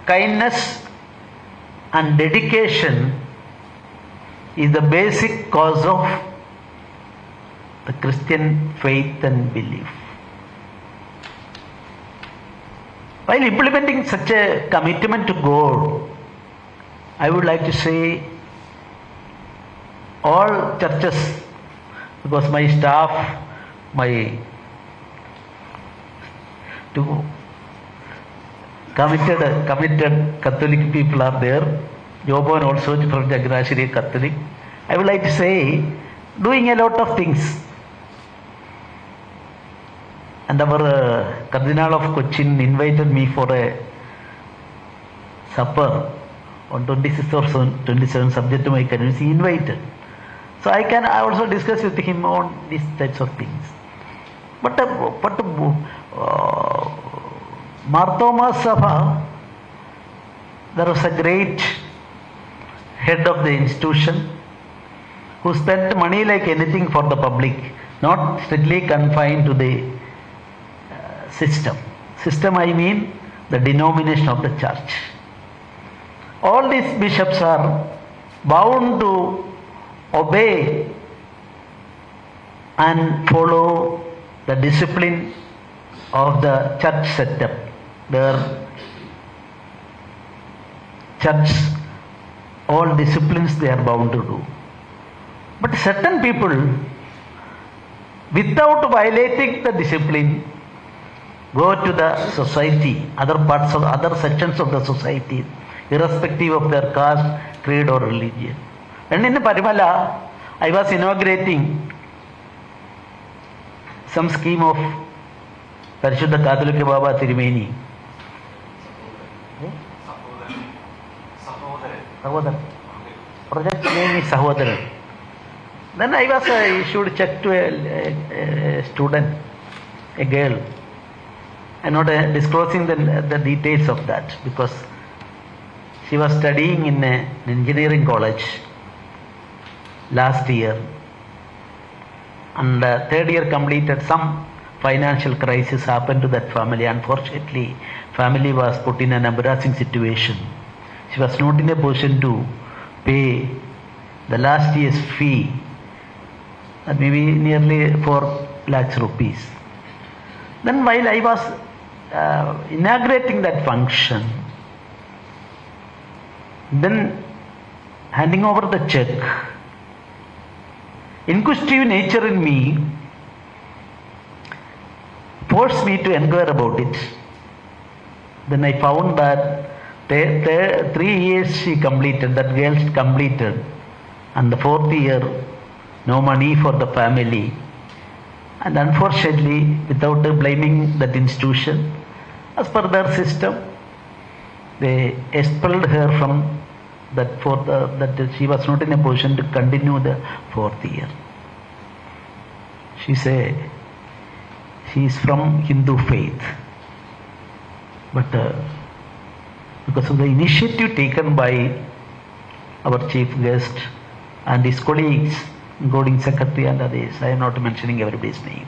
kindness and dedication is the basic cause of the Christian faith and belief. While implementing such a commitment to God, I would like to say all churches, because my staff, my two committed Catholic people are there. Goan also from Jaganashiri Catholic. I would like to say, doing a lot of things. And our Cardinal of Cochin invited me for a supper on 26th or 27th, subject to my convenience. He invited. So I also discuss with him on these types of things. But Marthoma Sabha, there was a great head of the institution who spent money like anything for the public, not strictly confined to the system. System, I mean the denomination of the church. All these bishops are bound to obey and follow the discipline of the church setup, where church, all disciplines they are bound to do. But certain people, without violating the discipline, go to the society, other parts of other sections of the society, irrespective of their caste, creed or religion. And in Parimala, I was inaugurating some scheme of Parishuddha Katholika Baba Tirumeni. Sahodara. Project name is Sahodara. Then I was issued check to a student, a girl. I'm not disclosing the details of that because she was studying in an engineering college last year, and third year completed. Some financial crisis happened to that family. Unfortunately, family was put in an embarrassing situation. She was not in a position to pay the last year's fee, maybe nearly 4 lakhs rupees. Then while I was inaugurating that function, then handing over the check, inquisitive nature in me forced me to inquire about it. Then I found that 3 years she completed, that girl completed, and the 4th year no money for the family. And unfortunately, without blaming that institution, as per their system, they expelled her from that that she was not in a position to continue the 4th year. She is from Hindu faith, but because of the initiative taken by our chief guest and his colleagues, including secretary and others, I am not mentioning everybody's name,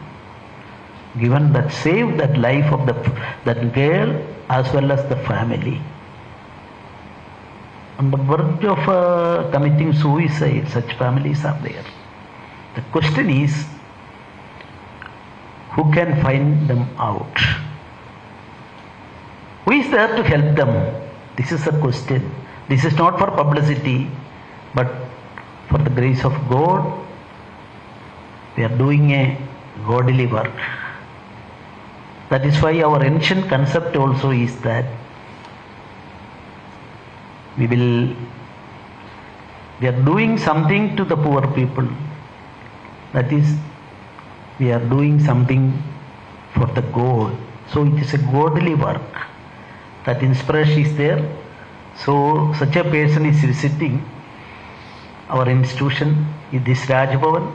given that saved that life of that girl as well as the family. On the verge of committing suicide, such families are there. The question is, who can find them out? Who is there to help them? This is the question. This is not for publicity, but for the grace of God. We are doing a godly work. That is why our ancient concept also is that we are doing something to the poor people. That is, we are doing something for the God. So it is a godly work. That inspiration is there. So such a person is visiting our institution, this Rajbhavan.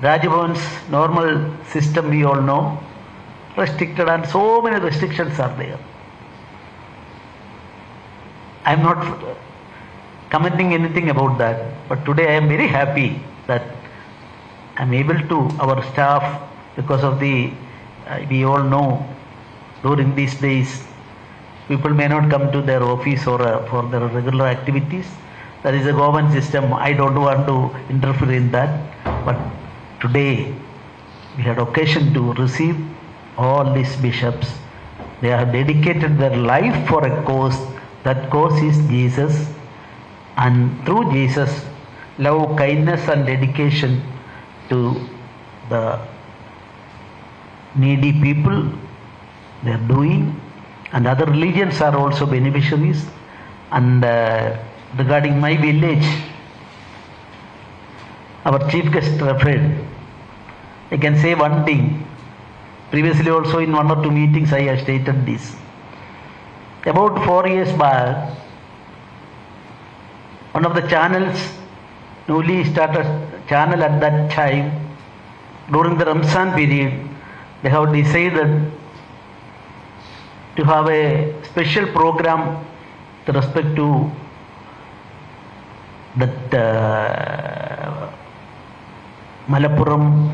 Rajbhavan's normal system we all know, restricted, and so many restrictions are there. I am not commenting anything about that, but today I am very happy that I am able to, our staff, because of we all know during these days people may not come to their office or for their regular activities. That is a government system. I don't want to interfere in that. But today we had occasion to receive all these bishops. They have dedicated their life for a cause. That cause is Jesus. And through Jesus, love, kindness and dedication to the needy people they are doing. And other religions are also beneficiaries. And regarding my village, our chief guest referred, I can say one thing. Previously also in 1 or 2 meetings I have stated this. About 4 years back, one of the channels, newly started channel at that time, during the Ramzan period, they have decided to have a special program with respect to that Malappuram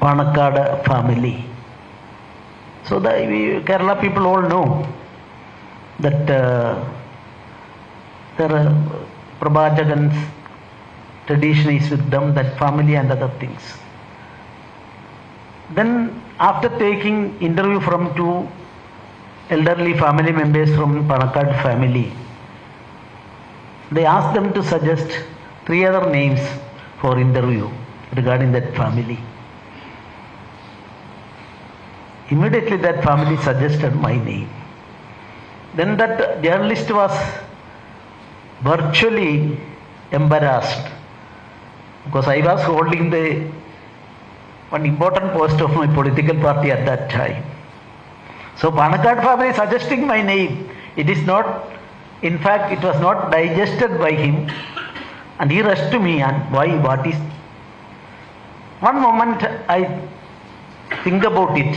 Panakkad family. So the Kerala people all know that there are Prabhajagan's tradition is with them, that family and other things. Then after taking interview from two elderly family members from Panakkad family, they asked them to suggest 3 other names for interview regarding that family. Immediately that family suggested my name. Then that journalist was virtually embarrassed because I was holding the one important post of my political party at that time. So Panakkad family suggesting my name, it is not, in fact it was not digested by him, and he rushed to me and why, what is. One moment I think about it,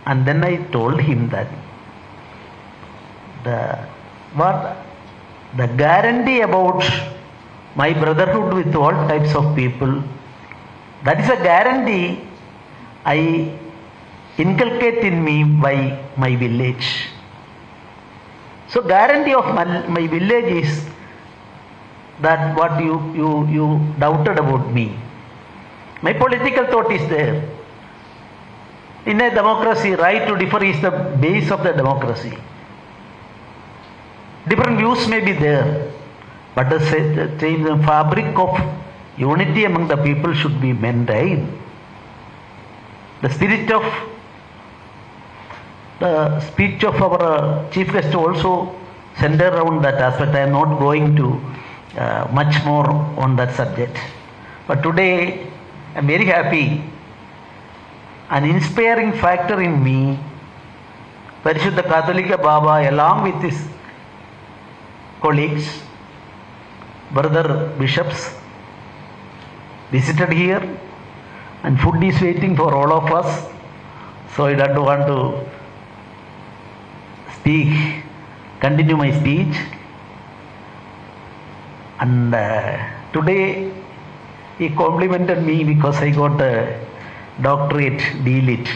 and then I told him that the guarantee about my brotherhood with all types of people, that is a guarantee I inculcate in me by my village. So guarantee of my village is that what you doubted about me. My political thought is there. In a democracy, right to differ is the base of the democracy. Different views may be there, but the same fabric of unity among the people should be maintained. The spirit of the speech of our chief guest also centered around that aspect. I am not going to much more on that subject. But today I am very happy. An inspiring factor in me, Parishuddha Katholika Baba along with his colleagues, brother bishops, visited here, and food is waiting for all of us. So I don't want to continue my speech. And today he complimented me because I got a doctorate, D.Litt.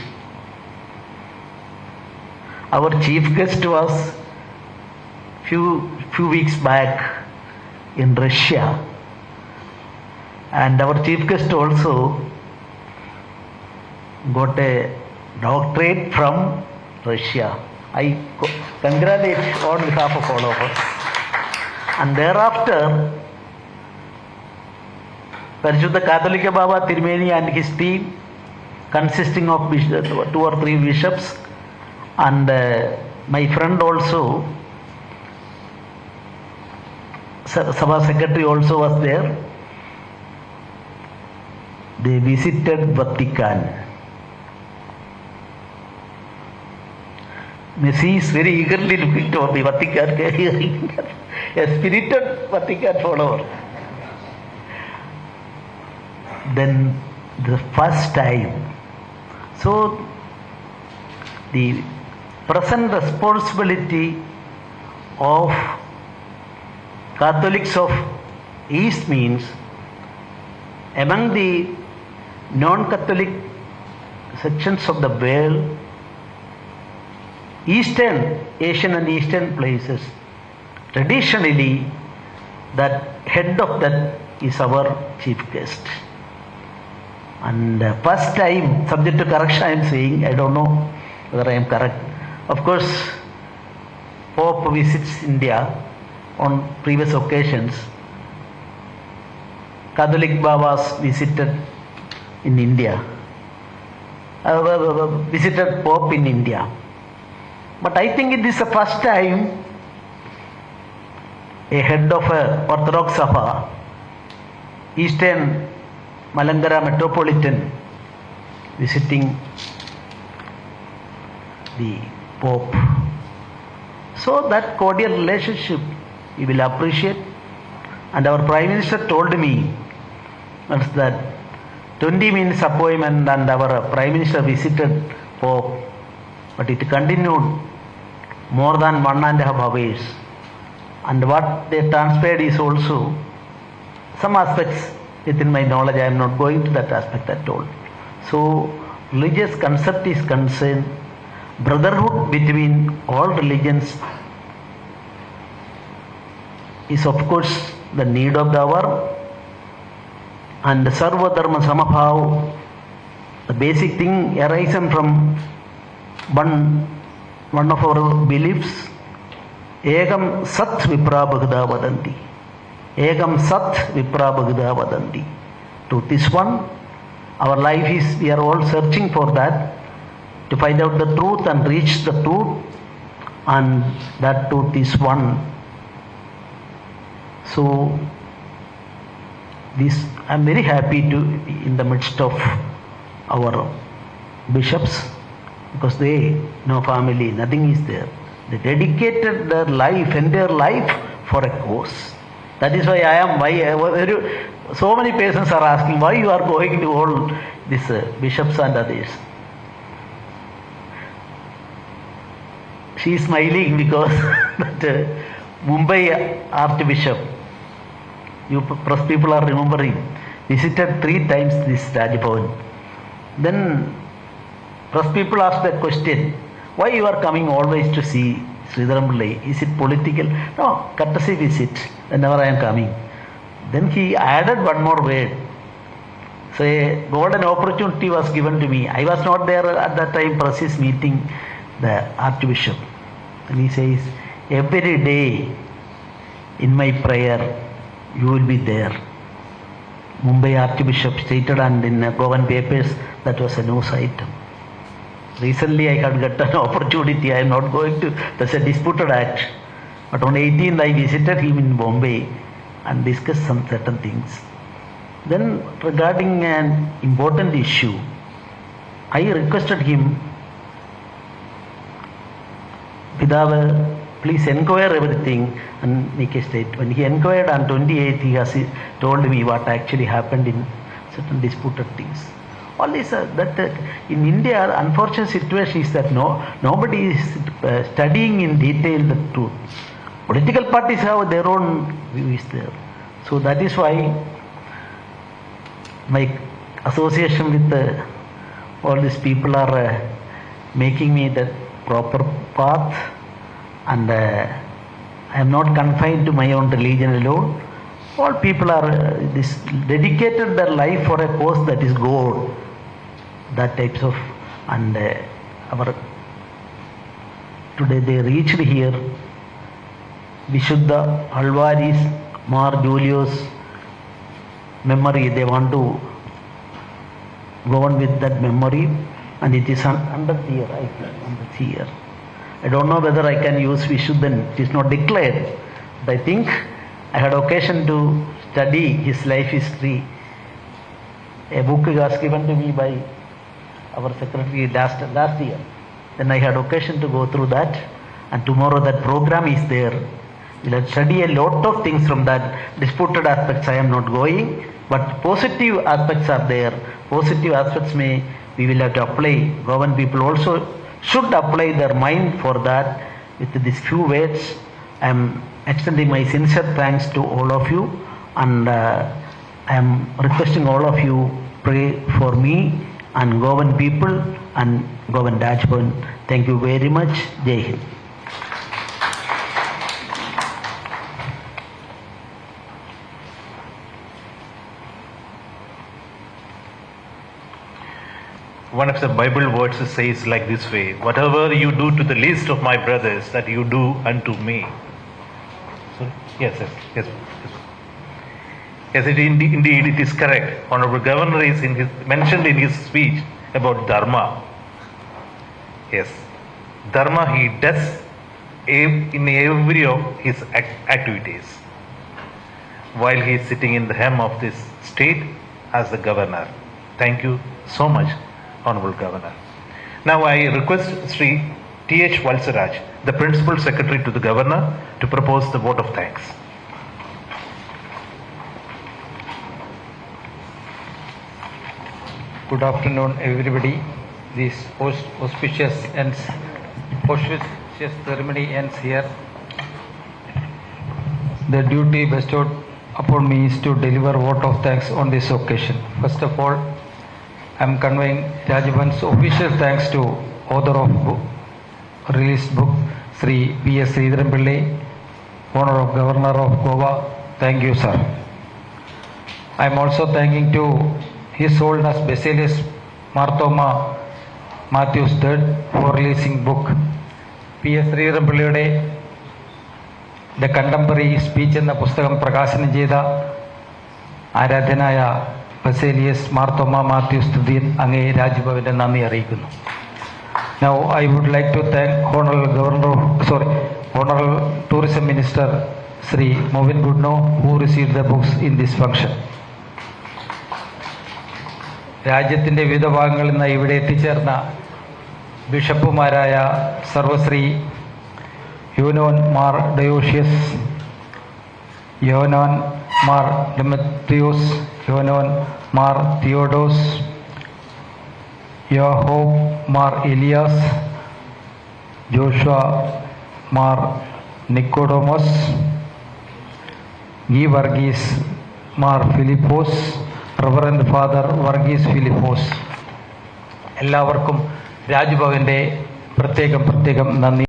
Our chief guest was few weeks back in Russia, and our chief guest also got a doctorate from Russia. I congratulate on behalf of all of us. And thereafter, Parishuddha Katholika Baba Tirumeni and his team, consisting of 2 or 3 bishops, and my friend also, Sabha secretary also was there. They visited Vatican. Messi is very eagerly looking to the Vatican, a spirited Vatican follower. Then the first time. So the present responsibility of Catholics of East means among the non-Catholic sections of the world, Eastern, Asian and Eastern places, traditionally that head of that is our chief guest. And first time, subject to correction I am saying, I don't know whether I am correct. Of course, Pope visits India on previous occasions. Catholic Babas visited in India, visited Pope in India. But I think it is the first time a head of a Orthodox Sabha, Eastern Malangara Metropolitan, visiting the Pope. So that cordial relationship we will appreciate. And our Prime Minister told me that 20 minutes appointment and our Prime Minister visited Pope, but it continued more than 1.5 hours. And what they transpired is also some aspects within my knowledge. I am not going to that aspect at all. So religious concept is concerned, brotherhood between all religions is of course the need of the hour, and Sarva Dharma Samabhav The basic thing arises from one of our beliefs. Ekam sat vipra bhagda vadanti. Ekam sat vipra bhagda vadanti. Truth is one. Our life is, we are all searching for that, to find out the truth and reach the truth, and that truth is one. So this, I am very happy to be in the midst of our bishops, because they no family, nothing is there. They dedicated their life, entire life, for a cause. That is why so many persons are asking why you are going to all these bishops and others. She is smiling because that Mumbai Archbishop, you press people are remembering, visited 3 times this Raj Bhavan. Then press people asked that question, why you are coming always to see Sridharam Pillai? Is it political? No, courtesy visit. Whenever I am coming. Then he added one more word. So a golden opportunity was given to me. I was not there at that time, press is meeting the Archbishop. And he says, every day in my prayer, you will be there. Mumbai Archbishop stated, and in Goan papers, that was a news item. Recently I had got an opportunity, I am not going to, that's a disputed act. But on 18th I visited him in Bombay and discussed some certain things. Then regarding an important issue, I requested him, Pidava, please inquire everything and make a state. When he inquired on 28th, he has told me what actually happened in certain disputed things. All this, that in India, unfortunate situation is that nobody is studying in detail the truth. Political parties have their own views there. So that is why my association with all these people are making me the proper path, and I am not confined to my own religion alone. All people are dedicated their life for a cause that is God. That types of, and today they reached here. Vishuddha Alvaris Mar Julio's memory, they want to go on with that memory, and it is 100th year, I think, 100th year. I don't know whether I can use Vishuddhan, it is not declared, but I think I had occasion to study his life history. A book was given to me by our secretary last year. Then I had occasion to go through that, and tomorrow that program is there. We'll have study a lot of things from that. Disputed aspects I am not going, but positive aspects are there. Positive aspects we will have to apply. Goan people also should apply their mind for that. With these few words, I am extending my sincere thanks to all of you, and I am requesting all of you pray for me and Goan people and Goan Raj Bhavan. Thank you very much. Jai Hind. One of the Bible words says like this way, whatever you do to the least of my brothers, that you do unto me. So, yes. Yes, indeed it is correct. Honorable Governor is mentioned in his speech about Dharma. Yes, Dharma he does in every of his activities while he is sitting in the helm of this state as the Governor. Thank you so much, Honorable Governor. Now I request Sri T.H. Valsaraj, the Principal Secretary to the Governor, to propose the vote of thanks. Good afternoon, everybody. This auspicious ceremony ends here. The duty bestowed upon me is to deliver vote of thanks on this occasion. First of all, I am conveying Raj Bhavan's official thanks to author of released book, Sri P.S. Sridharam Pillai, Honor of Governor of Goa. Thank you, sir. I am also thanking to His Holiness Basilius Marthoma Mathews III for releasing book. P.S. ശ്രീധരൻപിള്ളയുടെ the contemporary speech എന്ന പുസ്തകം പ്രകാശനം ചെയ്ത ആരാധ്യനായ ബസേലിയസ് മാർത്തോമ മാത്യൂസ് തൃതീയൻ അങ്ങേ രാജ്ഭവന്റെ നന്ദി അറിയിക്കുന്നു. Now I would like to thank Honorable Tourism Minister Sri Movin Gudno who received the books in this function. രാജ്യത്തിൻ്റെ വിവിധ ഭാഗങ്ങളിൽ നിന്ന് ഇവിടെ എത്തിച്ചേർന്ന ബിഷപ്പുമാരായ സർവശ്രീ യോനോൻ മാർ ഡയോഷ്യസ്, യോനോൻ മാർ ഡെമത്രിയോസ്, യോനോൻ മാർ തിയോഡോസ്, യോഹോബ് മാർ എലിയാസ്, ജോഷുവ മാർ നിക്കോഡോമോസ്, ഗി വർഗീസ് മാർ ഫിലിപ്പോസ്, റവറൻഡ് ഫാദർ വർഗീസ് ഫിലിപ്പോസ്, എല്ലാവർക്കും രാജ്ഭവൻ്റെ പ്രത്യേകം നന്ദി.